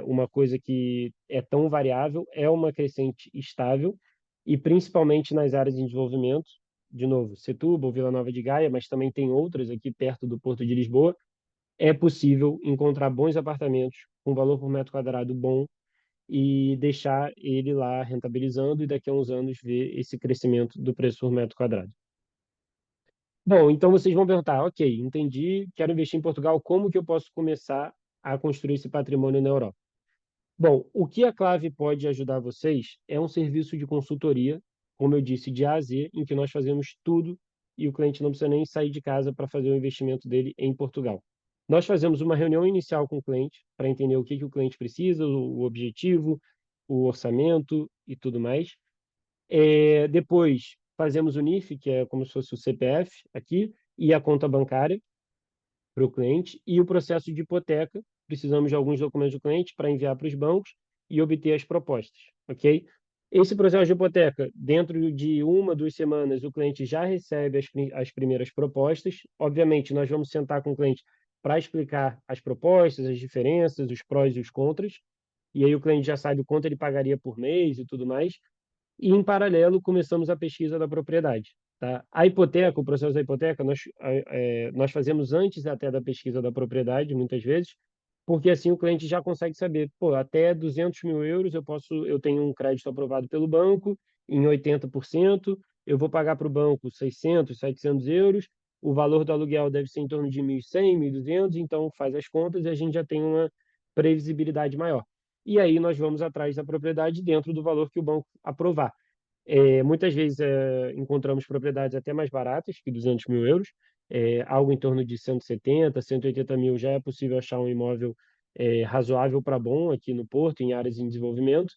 uma coisa que é tão variável, é uma crescente estável e principalmente nas áreas de desenvolvimento, de novo, Setúbal, Vila Nova de Gaia, mas também tem outras aqui perto do Porto de Lisboa, é possível encontrar bons apartamentos com valor por metro quadrado bom e deixar ele lá rentabilizando e daqui a uns anos ver esse crescimento do preço por metro quadrado. Bom, então vocês vão perguntar, ok, entendi, quero investir em Portugal, como que eu posso começar a construir esse patrimônio na Europa? Bom, o que a Clave pode ajudar vocês é um serviço de consultoria, como eu disse, de A a Z, em que nós fazemos tudo e o cliente não precisa nem sair de casa para fazer o investimento dele em Portugal. Nós fazemos uma reunião inicial com o cliente para entender o que o cliente precisa, o objetivo, o orçamento e tudo mais. Depois fazemos o NIF, que é como se fosse o CPF aqui, e a conta bancária para o cliente, e o processo de hipoteca. Precisamos de alguns documentos do cliente para enviar para os bancos e obter as propostas, ok? Esse processo de hipoteca, dentro de 1, 2 semanas, o cliente já recebe as primeiras propostas. Obviamente, nós vamos sentar com o cliente para explicar as propostas, as diferenças, os prós e os contras, e aí o cliente já sabe quanto ele pagaria por mês e tudo mais. E, em paralelo, começamos a pesquisa da propriedade. Tá? A hipoteca, o processo da hipoteca, nós fazemos antes até da pesquisa da propriedade, muitas vezes, porque assim o cliente já consegue saber, pô, até 200 mil euros eu tenho um crédito aprovado pelo banco em 80%, eu vou pagar para o banco 600, 700 euros, o valor do aluguel deve ser em torno de 1.100, 1.200, então faz as contas e a gente já tem uma previsibilidade maior. E aí nós vamos atrás da propriedade dentro do valor que o banco aprovar. Muitas vezes encontramos propriedades até mais baratas que 200 mil euros, algo em torno de 170, 180 mil já é possível achar um imóvel razoável para bom aqui no Porto, em áreas em desenvolvimento.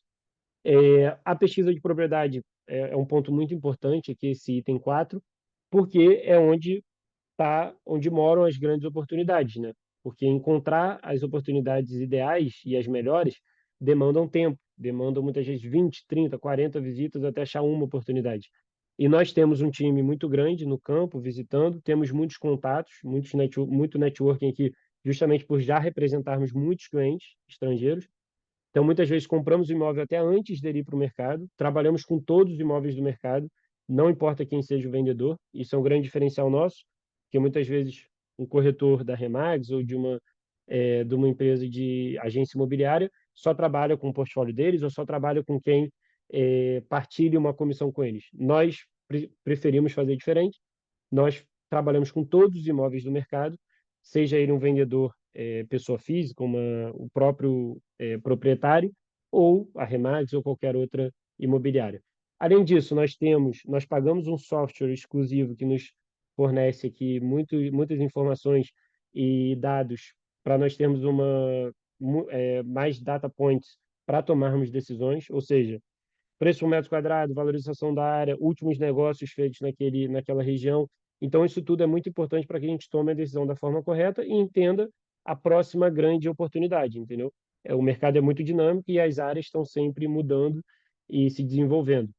A pesquisa de propriedade é um ponto muito importante aqui, esse item 4, porque é onde moram as grandes oportunidades, né? Porque encontrar as oportunidades ideais e as melhores demandam tempo, demandam muitas vezes 20, 30, 40 visitas até achar uma oportunidade. E nós temos um time muito grande no campo, visitando, temos muitos contatos, muito networking aqui, justamente por já representarmos muitos clientes estrangeiros. Então, muitas vezes compramos o imóvel até antes dele ir para o mercado, trabalhamos com todos os imóveis do mercado, não importa quem seja o vendedor, isso é um grande diferencial nosso, porque muitas vezes um corretor da Remax ou de uma empresa de agência imobiliária só trabalha com o portfólio deles ou só trabalha com quem partilha uma comissão com eles. Nós preferimos fazer diferente, nós trabalhamos com todos os imóveis do mercado, seja ele um vendedor pessoa física, o próprio proprietário, ou a Remax ou qualquer outra imobiliária. Além disso, nós pagamos um software exclusivo que nos fornece aqui muitas informações e dados para nós termos mais data points para tomarmos decisões, ou seja, preço por metro quadrado, valorização da área, últimos negócios feitos naquela região. Então, isso tudo é muito importante para que a gente tome a decisão da forma correta e entenda a próxima grande oportunidade, entendeu? O mercado é muito dinâmico e as áreas estão sempre mudando e se desenvolvendo.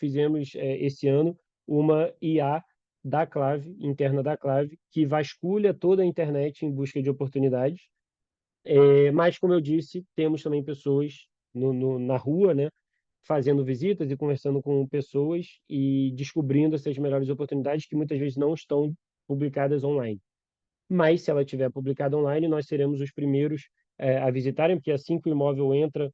Fizemos esse ano uma IA da Clave, interna da Clave, que vasculha toda a internet em busca de oportunidades. Mas, como eu disse, temos também pessoas na rua, né, fazendo visitas e conversando com pessoas e descobrindo essas melhores oportunidades que muitas vezes não estão publicadas online. Mas, se ela estiver publicada online, nós seremos os primeiros a visitarem, porque assim que o imóvel entra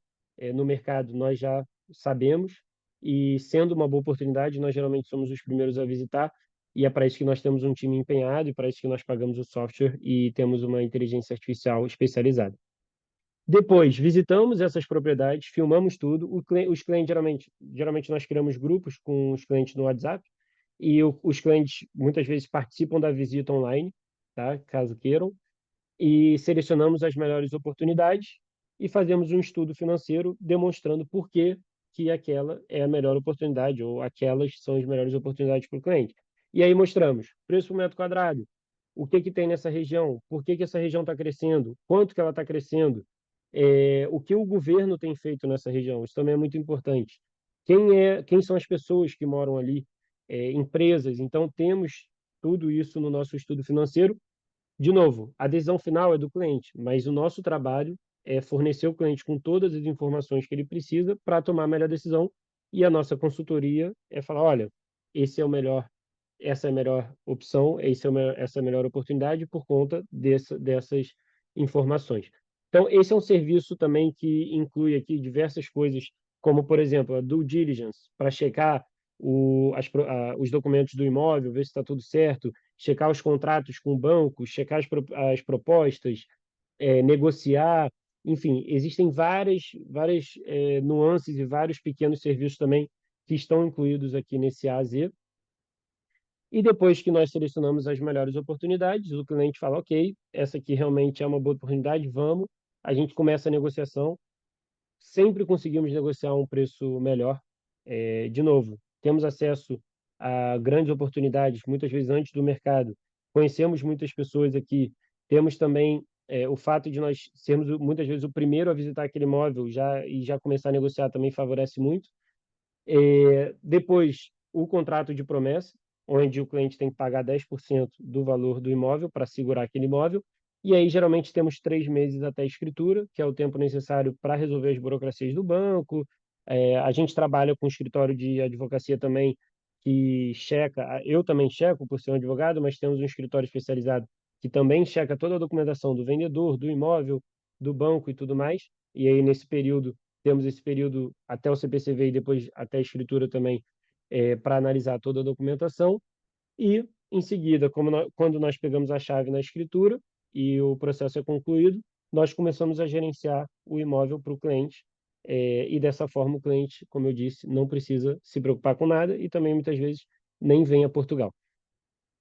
no mercado, nós já sabemos, e sendo uma boa oportunidade, nós geralmente somos os primeiros a visitar, e é para isso que nós temos um time empenhado, e para isso que nós pagamos o software e temos uma inteligência artificial especializada. Depois, visitamos essas propriedades, filmamos tudo. Os clientes, geralmente nós criamos grupos com os clientes no WhatsApp, e os clientes muitas vezes participam da visita online, tá? Caso queiram, e selecionamos as melhores oportunidades e fazemos um estudo financeiro demonstrando por que aquela é a melhor oportunidade ou aquelas são as melhores oportunidades para o cliente. E aí mostramos preço por metro quadrado, o que que tem nessa região, por que que essa região está crescendo, quanto que ela está crescendo, o que o governo tem feito nessa região. Isso também é muito importante. Quem são as pessoas que moram ali, empresas. Então, temos tudo isso no nosso estudo financeiro. De novo, a decisão final é do cliente, mas o nosso trabalho é fornecer o cliente com todas as informações que ele precisa para tomar a melhor decisão, e a nossa consultoria é falar, olha, esse é o melhor, essa é a melhor opção, essa é a melhor oportunidade por conta dessas informações. Então, esse é um serviço também que inclui aqui diversas coisas, como, por exemplo, a due diligence, para checar os documentos do imóvel, ver se está tudo certo, checar os contratos com o banco, checar as propostas, negociar, enfim, existem várias nuances e vários pequenos serviços também que estão incluídos aqui nesse A a Z. E depois que nós selecionamos as melhores oportunidades, o cliente fala, ok, essa aqui realmente é uma boa oportunidade, vamos, a gente começa a negociação, sempre conseguimos negociar um preço melhor. De novo, temos acesso a grandes oportunidades, muitas vezes antes do mercado. Conhecemos muitas pessoas aqui. Temos também o fato de nós sermos muitas vezes o primeiro a visitar aquele imóvel e já começar a negociar também favorece muito. Depois, o contrato de promessa, onde o cliente tem que pagar 10% do valor do imóvel para segurar aquele imóvel. E aí, geralmente, temos 3 meses até a escritura, que é o tempo necessário para resolver as burocracias do banco. A gente trabalha com um escritório de advocacia também que checa, eu também checo por ser um advogado, mas temos um escritório especializado que também checa toda a documentação do vendedor, do imóvel, do banco e tudo mais. E aí, nesse período, temos esse período até o CPCV e depois até a escritura também, para analisar toda a documentação. E, em seguida, quando nós pegamos a chave na escritura e o processo é concluído, nós começamos a gerenciar o imóvel para o cliente. E dessa forma o cliente, como eu disse, não precisa se preocupar com nada e também muitas vezes nem vem a Portugal.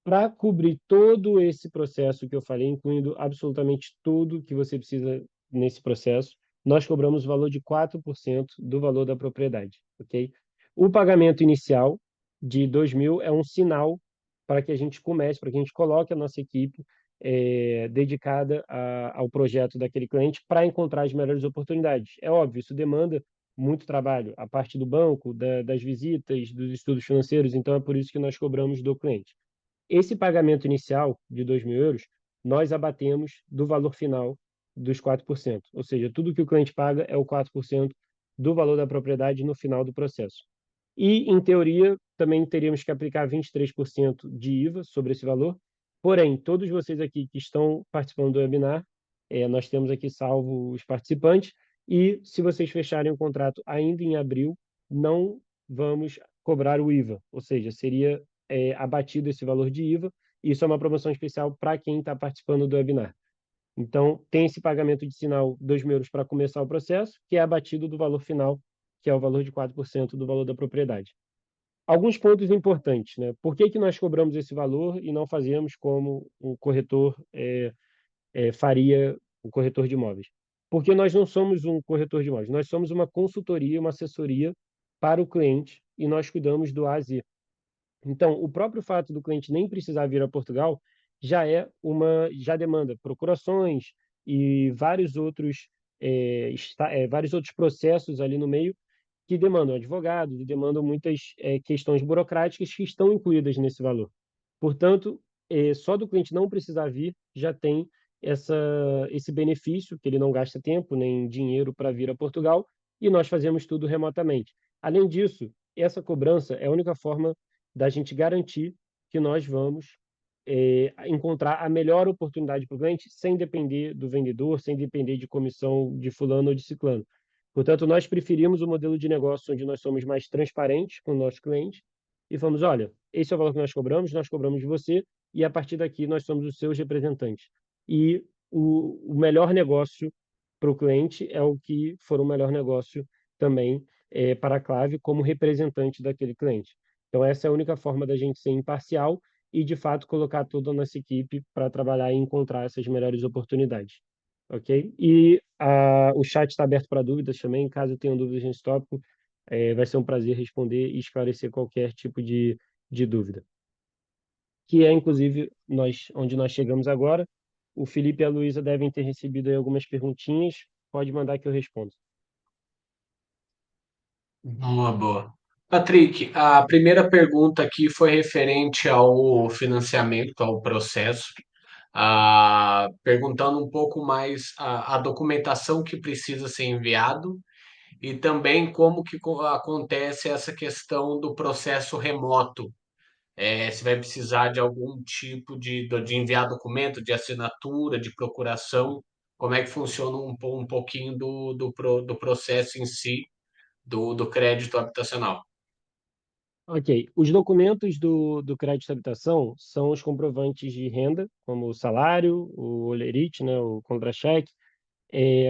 Para cobrir todo esse processo que eu falei, incluindo absolutamente tudo que você precisa nesse processo, nós cobramos o valor de 4% do valor da propriedade, ok? O pagamento inicial de 2.000 é um sinal para que a gente comece, para que a gente coloque a nossa equipe dedicada ao projeto daquele cliente para encontrar as melhores oportunidades. É óbvio, isso demanda muito trabalho, a parte do banco, das visitas, dos estudos financeiros, então é por isso que nós cobramos do cliente. Esse pagamento inicial de 2.000 euros, nós abatemos do valor final dos 4%. Ou seja, tudo que o cliente paga é o 4% do valor da propriedade no final do processo. E, em teoria, também teríamos que aplicar 23% de IVA sobre esse valor. Porém, todos vocês aqui que estão participando do webinar, nós temos aqui salvo os participantes, e se vocês fecharem o contrato ainda em abril, não vamos cobrar o IVA, ou seja, seria abatido esse valor de IVA. Isso é uma promoção especial para quem está participando do webinar. Então, tem esse pagamento de sinal 2.000 euros para começar o processo, que é abatido do valor final, que é o valor de 4% do valor da propriedade. Alguns pontos importantes, né? Por que nós cobramos esse valor e não fazemos como o corretor faria, o corretor de imóveis? Porque nós não somos um corretor de imóveis, nós somos uma consultoria, uma assessoria para o cliente e nós cuidamos do A a Z. Então, o próprio fato do cliente nem precisar vir a Portugal já demanda procurações e vários outros processos ali no meio que demandam advogados e demandam muitas questões burocráticas que estão incluídas nesse valor. Portanto, só do cliente não precisar vir já tem esse benefício, que ele não gasta tempo nem dinheiro para vir a Portugal, e nós fazemos tudo remotamente. Além disso, essa cobrança é a única forma da gente garantir que nós vamos encontrar a melhor oportunidade para o cliente sem depender do vendedor, sem depender de comissão de fulano ou de ciclano. Portanto, nós preferimos o modelo de negócio onde nós somos mais transparentes com o nosso cliente e falamos, olha, esse é o valor que nós cobramos de você e a partir daqui nós somos os seus representantes. E o melhor negócio para o cliente é o que for o melhor negócio também para a Clave como representante daquele cliente. Então, essa é a única forma da gente ser imparcial e, de fato, colocar toda a nossa equipe para trabalhar e encontrar essas melhores oportunidades. Ok? E o chat está aberto para dúvidas também. Caso tenham dúvidas nesse tópico, vai ser um prazer responder e esclarecer qualquer tipo de dúvida. Que é, inclusive, onde nós chegamos agora. O Felipe e a Luísa devem ter recebido aí algumas perguntinhas. Pode mandar que eu respondo. Boa, boa. Patrick, a primeira pergunta aqui foi referente ao financiamento, ao processo, perguntando um pouco mais a documentação que precisa ser enviado e também como que acontece essa questão do processo remoto. Se vai precisar de algum tipo de enviar documento, de assinatura, de procuração, como é que funciona um pouquinho do processo em si, do crédito habitacional. Ok. Os documentos do crédito à habitação são os comprovantes de renda, como o salário, o olerite, né, o contra-cheque,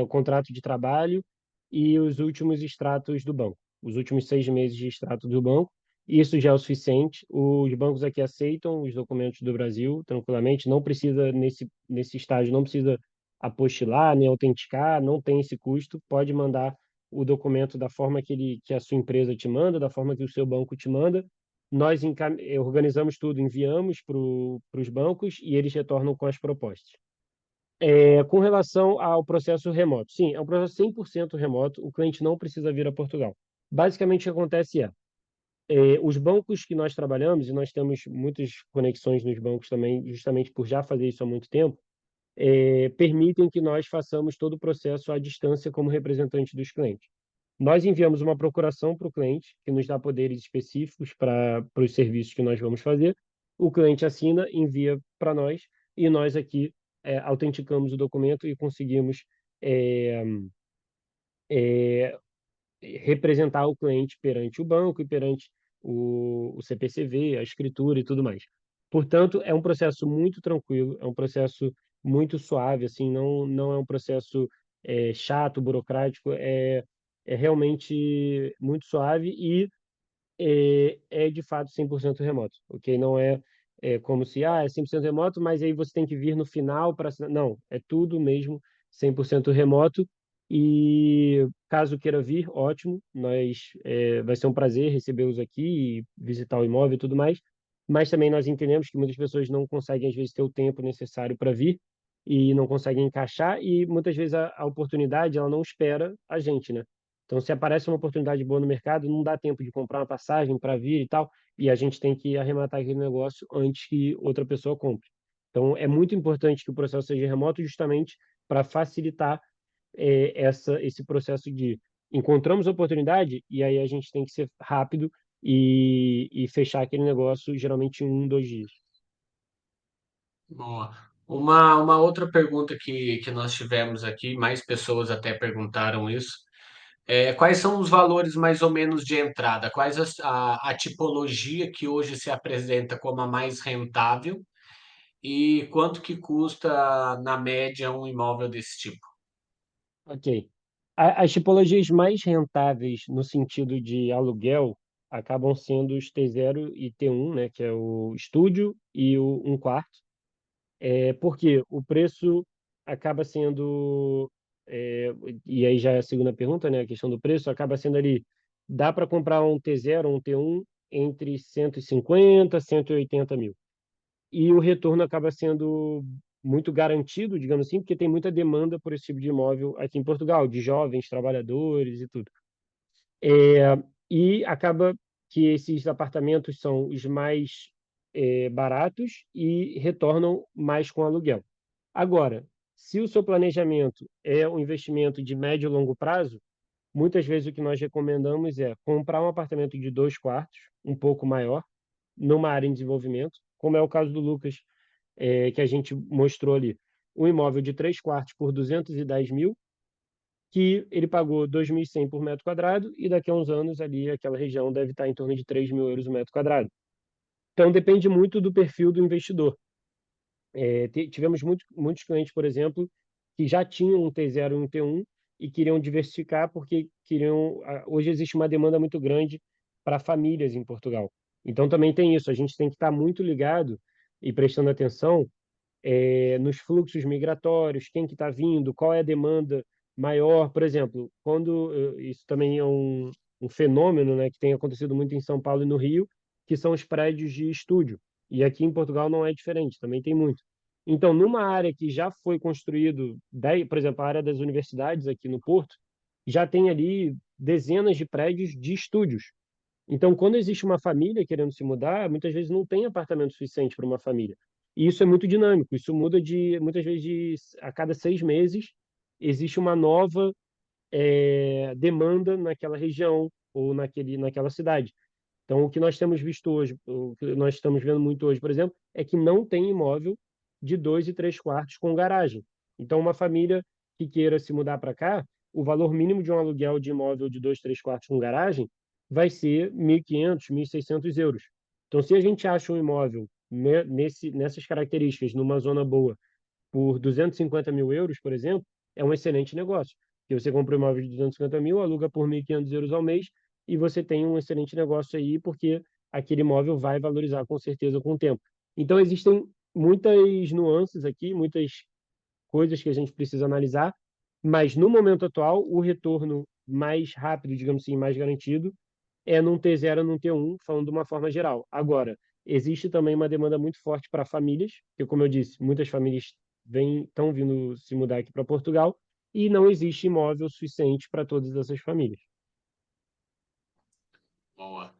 o contrato de trabalho e os últimos extratos do banco, os últimos 6 meses de extrato do banco. Isso já é o suficiente. Os bancos aqui aceitam os documentos do Brasil tranquilamente. Não precisa, nesse estágio, não precisa apostilar nem autenticar, não tem esse custo. Pode mandar o documento da forma que a sua empresa te manda, da forma que o seu banco te manda. Nós organizamos tudo, enviamos para os bancos e eles retornam com as propostas. Com relação ao processo remoto, sim, é um processo 100% remoto, o cliente não precisa vir a Portugal. Basicamente, o que acontece os bancos que nós trabalhamos, e nós temos muitas conexões nos bancos também, justamente por já fazer isso há muito tempo, permitem que nós façamos todo o processo à distância como representante dos clientes. Nós enviamos uma procuração para o cliente, que nos dá poderes específicos para os serviços que nós vamos fazer. O cliente assina, envia para nós, e nós aqui autenticamos o documento e conseguimos é, é, representar o cliente perante o banco e perante o CPCV, a escritura e tudo mais. Portanto, é um processo muito tranquilo, é um processo muito suave, assim, não é um processo chato, burocrático, é realmente muito suave e é de fato 100% remoto, ok? Não é como se, é 100% remoto, mas aí você tem que vir no final para assinar. Não, é tudo mesmo 100% remoto. E caso queira vir, ótimo, vai ser um prazer recebê-los aqui e visitar o imóvel e tudo mais. Mas também nós entendemos que muitas pessoas não conseguem, às vezes, ter o tempo necessário para vir e não conseguem encaixar, e muitas vezes a oportunidade ela não espera a gente, né? Então, se aparece uma oportunidade boa no mercado, não dá tempo de comprar uma passagem para vir e tal, e a gente tem que arrematar aquele negócio antes que outra pessoa compre. Então, é muito importante que o processo seja remoto justamente para facilitar esse processo de encontramos a oportunidade e aí a gente tem que ser rápido e fechar aquele negócio geralmente em 1, 2 dias. Boa. Uma outra pergunta que nós tivemos aqui, mais pessoas até perguntaram isso. Quais são os valores mais ou menos de entrada? Quais a tipologia que hoje se apresenta como a mais rentável e quanto que custa, na média, um imóvel desse tipo? Ok. As tipologias mais rentáveis no sentido de aluguel acabam sendo os T0 e T1, né, que é o estúdio e o um quarto. Porque o preço acaba sendo, é, e aí já é a segunda pergunta, né, a questão do preço, acaba sendo ali, dá para comprar um T0, um T1 entre 150 180 mil. E o retorno acaba sendo muito garantido, digamos assim, porque tem muita demanda por esse tipo de imóvel aqui em Portugal, de jovens, trabalhadores e tudo. E acaba que esses apartamentos são os mais baratos e retornam mais com aluguel. Agora, se o seu planejamento é um investimento de médio e longo prazo, muitas vezes o que nós recomendamos é comprar um apartamento de 2 quartos, um pouco maior, numa área em desenvolvimento, como é o caso do Lucas, que a gente mostrou ali. Um imóvel de 3 quartos por 210 mil, que ele pagou 2.100 por metro quadrado, e daqui a uns anos ali aquela região deve estar em torno de 3.000 euros o metro quadrado. Então depende muito do perfil do investidor. Tivemos muitos clientes, por exemplo, que já tinham um T0 e um T1 e queriam diversificar porque queriam. Hoje existe uma demanda muito grande para famílias em Portugal. Então também tem isso, a gente tem que estar muito ligado e prestando atenção nos fluxos migratórios, quem que está vindo, qual é a demanda maior. Por exemplo, quando isso também é um fenômeno, né, que tem acontecido muito em São Paulo e no Rio, que são os prédios de estúdio. E aqui em Portugal não é diferente, também tem muito. Então, numa área que já foi construído, por exemplo, a área das universidades aqui no Porto, já tem ali dezenas de prédios de estúdios. Então, quando existe uma família querendo se mudar, muitas vezes não tem apartamento suficiente para uma família. E isso é muito dinâmico. Isso muda muitas vezes, a cada 6 meses, existe uma nova demanda naquela região ou naquela cidade. Então, o que nós temos visto hoje, o que nós estamos vendo muito hoje, por exemplo, é que não tem imóvel de 2 e 3 quartos com garagem. Então, uma família que queira se mudar para cá, o valor mínimo de um aluguel de imóvel de 2, 3 quartos com garagem vai ser 1.500, 1.600 euros. Então, se a gente acha um imóvel nessas características, numa zona boa, por 250 mil euros, por exemplo, é um excelente negócio. Porque você compra um imóvel de 250 mil, aluga por 1.500 euros ao mês e você tem um excelente negócio aí, porque aquele imóvel vai valorizar com certeza com o tempo. Então, existem muitas nuances aqui, muitas coisas que a gente precisa analisar, mas no momento atual, o retorno mais rápido, digamos assim, mais garantido, é num T0, num T1, falando de uma forma geral. Agora, existe também uma demanda muito forte para famílias, porque, como eu disse, muitas famílias estão vindo se mudar aqui para Portugal e não existe imóvel suficiente para todas essas famílias. Boa.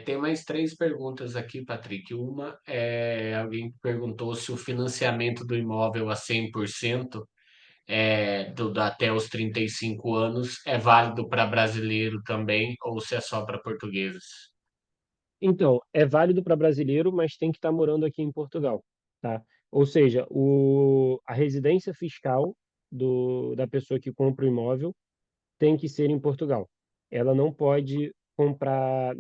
Tem mais três perguntas aqui, Patrick. Uma é alguém que perguntou se o financiamento do imóvel a 100%, até os 35 anos, é válido para brasileiro também ou se é só para portugueses. Então, é válido para brasileiro, mas tem que estar morando aqui em Portugal, tá? Ou seja, a residência fiscal da pessoa que compra o imóvel tem que ser em Portugal. Ela não pode comprar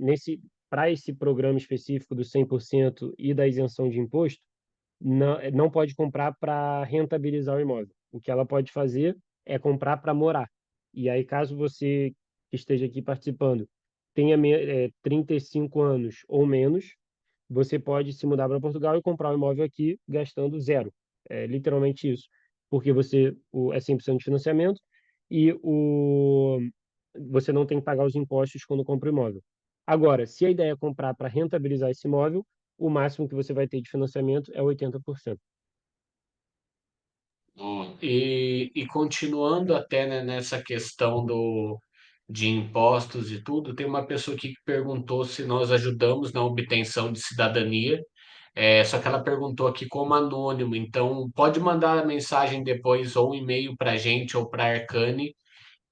para esse programa específico do 100% e da isenção de imposto, não pode comprar para rentabilizar o imóvel. O que ela pode fazer é comprar para morar. E aí, caso você que esteja aqui participando tenha 35 anos ou menos, você pode se mudar para Portugal e comprar o imóvel aqui gastando zero. É literalmente isso. Porque é 100% de financiamento e você não tem que pagar os impostos quando compra o imóvel. Agora, se a ideia é comprar para rentabilizar esse imóvel, o máximo que você vai ter de financiamento é 80%. E continuando até, né, nessa questão de impostos e tudo, tem uma pessoa aqui que perguntou se nós ajudamos na obtenção de cidadania. Só que ela perguntou aqui como anônimo, então pode mandar a mensagem depois ou um e-mail para a gente ou para a Arcane,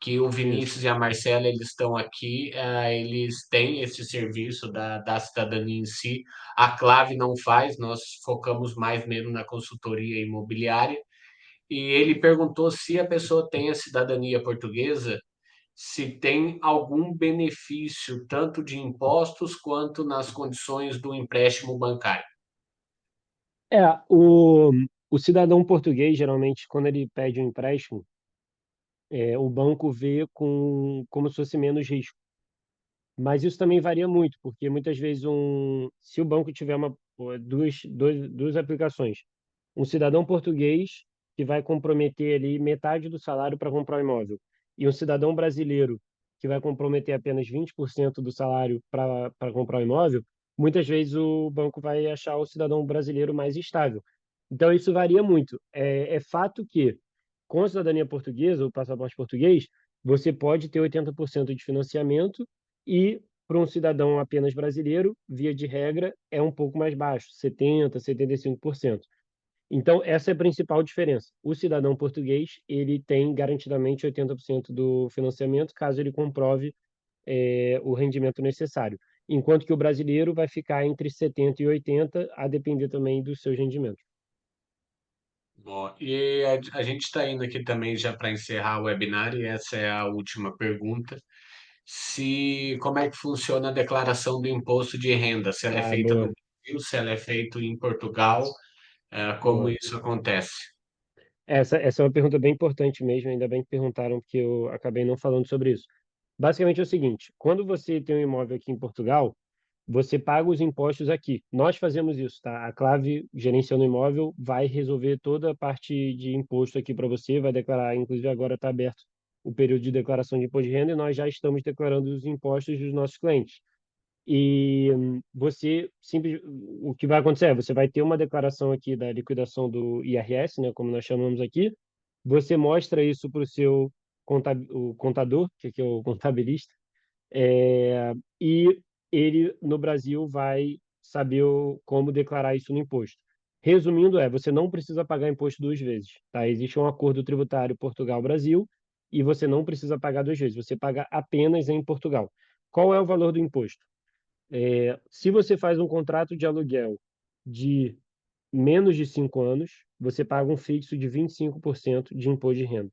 que o Isso. Vinícius e a Marcela eles estão aqui, eles têm esse serviço da cidadania em si. A Clave não faz, nós focamos mais mesmo na consultoria imobiliária. E ele perguntou se a pessoa tem a cidadania portuguesa, se tem algum benefício, tanto de impostos quanto nas condições do empréstimo bancário. É, o cidadão português, geralmente, quando ele pede um empréstimo, o banco vê como se fosse menos risco. Mas isso também varia muito, porque muitas vezes se o banco tiver duas aplicações, um cidadão português que vai comprometer ali metade do salário para comprar o imóvel e um cidadão brasileiro que vai comprometer apenas 20% do salário para comprar o imóvel, muitas vezes o banco vai achar o cidadão brasileiro mais estável. Então isso varia muito. É fato que com a cidadania portuguesa, o passaporte português, você pode ter 80% de financiamento e para um cidadão apenas brasileiro, via de regra, é um pouco mais baixo, 70%, 75%. Então, essa é a principal diferença. O cidadão português, ele tem garantidamente 80% do financiamento, caso ele comprove o rendimento necessário. Enquanto que o brasileiro vai ficar entre 70% e 80%, a depender também dos seus rendimentos. Bom, e a gente está indo aqui também já para encerrar o webinar, e essa é a última pergunta. Como é que funciona a declaração do imposto de renda? Se ela é Ah, feita no boa, Brasil, se ela é feita em Portugal, como boa. isso acontece? Essa é uma pergunta bem importante mesmo, ainda bem que perguntaram, porque eu acabei não falando sobre isso. Basicamente é o seguinte: quando você tem um imóvel aqui em Portugal, você paga os impostos aqui. Nós fazemos isso, tá? A Clave, gerenciando o imóvel, vai resolver toda a parte de imposto aqui para você, vai declarar, inclusive agora está aberto o período de declaração de imposto de renda e nós já estamos declarando os impostos dos nossos clientes. E o que vai acontecer é, você vai ter uma declaração aqui da liquidação do IRS, né, como nós chamamos aqui. Você mostra isso para o seu o contador, que é o contabilista, e ele no Brasil vai saber como declarar isso no imposto. Resumindo, você não precisa pagar imposto duas vezes, tá? Existe um acordo tributário Portugal-Brasil e você não precisa pagar duas vezes, você paga apenas em Portugal. Qual é o valor do imposto? Se você faz um contrato de aluguel de menos de 5 anos, você paga um fixo de 25% de imposto de renda.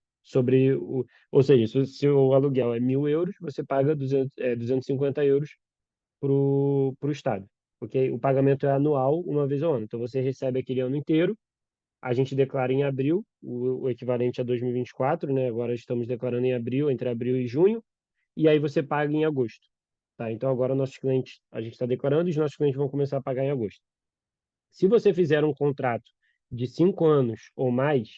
Ou seja, se o seu aluguel é 1.000 euros, você paga 250 euros para o Estado. Okay? O pagamento é anual, uma vez ao ano. Então, você recebe aquele ano inteiro, a gente declara em abril, o equivalente a 2024, né? Agora estamos declarando em abril, entre abril e junho, e aí você paga em agosto. Tá? Então, agora nossos clientes, a gente está declarando e os nossos clientes vão começar a pagar em agosto. Se você fizer um contrato de 5 anos ou mais,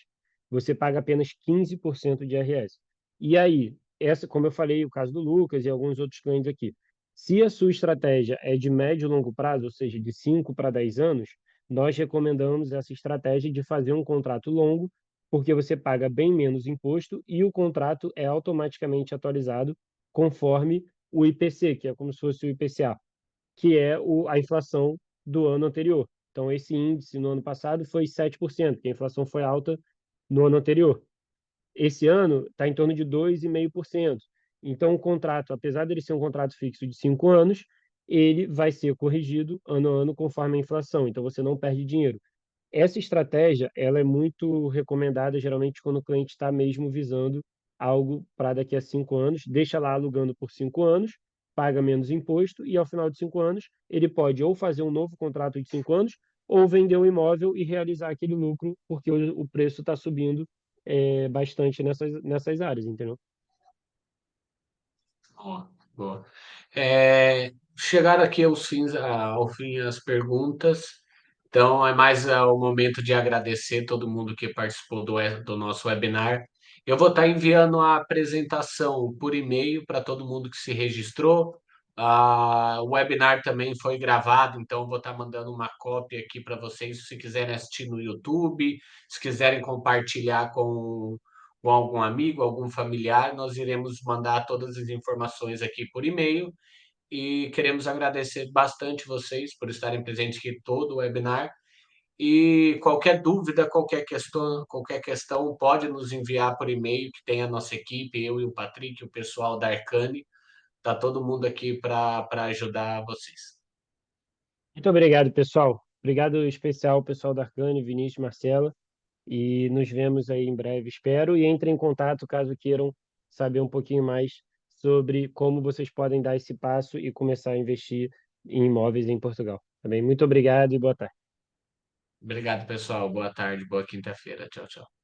você paga apenas 15% de IRS. E aí, como eu falei, o caso do Lucas e alguns outros clientes aqui, se a sua estratégia é de médio e longo prazo, ou seja, de 5 para 10 anos, nós recomendamos essa estratégia de fazer um contrato longo, porque você paga bem menos imposto e o contrato é automaticamente atualizado conforme o IPC, que é como se fosse o IPCA, que é a inflação do ano anterior. Então, esse índice no ano passado foi 7%, porque a inflação foi alta no ano anterior. Esse ano está em torno de 2,5%. Então, o contrato, apesar dele ser um contrato fixo de 5 anos, ele vai ser corrigido ano a ano conforme a inflação. Então, você não perde dinheiro. Essa estratégia, ela é muito recomendada geralmente quando o cliente está mesmo visando algo para daqui a 5 anos, deixa lá alugando por 5 anos, paga menos imposto e ao final de 5 anos ele pode ou fazer um novo contrato de 5 anos ou vender o imóvel e realizar aquele lucro porque o preço está subindo bastante nessas áreas, entendeu? Boa, boa. Chegaram aqui ao fim as perguntas, então é mais o momento de agradecer todo mundo que participou do nosso webinar. Eu vou estar enviando a apresentação por e-mail para todo mundo que se registrou. O webinar também foi gravado, então vou estar mandando uma cópia aqui para vocês, se quiserem assistir no YouTube, se quiserem compartilhar com algum amigo, algum familiar, nós iremos mandar todas as informações aqui por e-mail e queremos agradecer bastante vocês por estarem presentes aqui todo o webinar. E qualquer dúvida, qualquer questão, pode nos enviar por e-mail, que tem a nossa equipe, eu e o Patrick, o pessoal da Arcane, tá todo mundo aqui para ajudar vocês. Muito obrigado, pessoal. Obrigado especial, pessoal da Arcane, Vinícius, Marcela. E nos vemos aí em breve, espero. E entrem em contato caso queiram saber um pouquinho mais sobre como vocês podem dar esse passo e começar a investir em imóveis em Portugal. Também muito obrigado e boa tarde. Obrigado, pessoal. Boa tarde, boa quinta-feira. Tchau, tchau.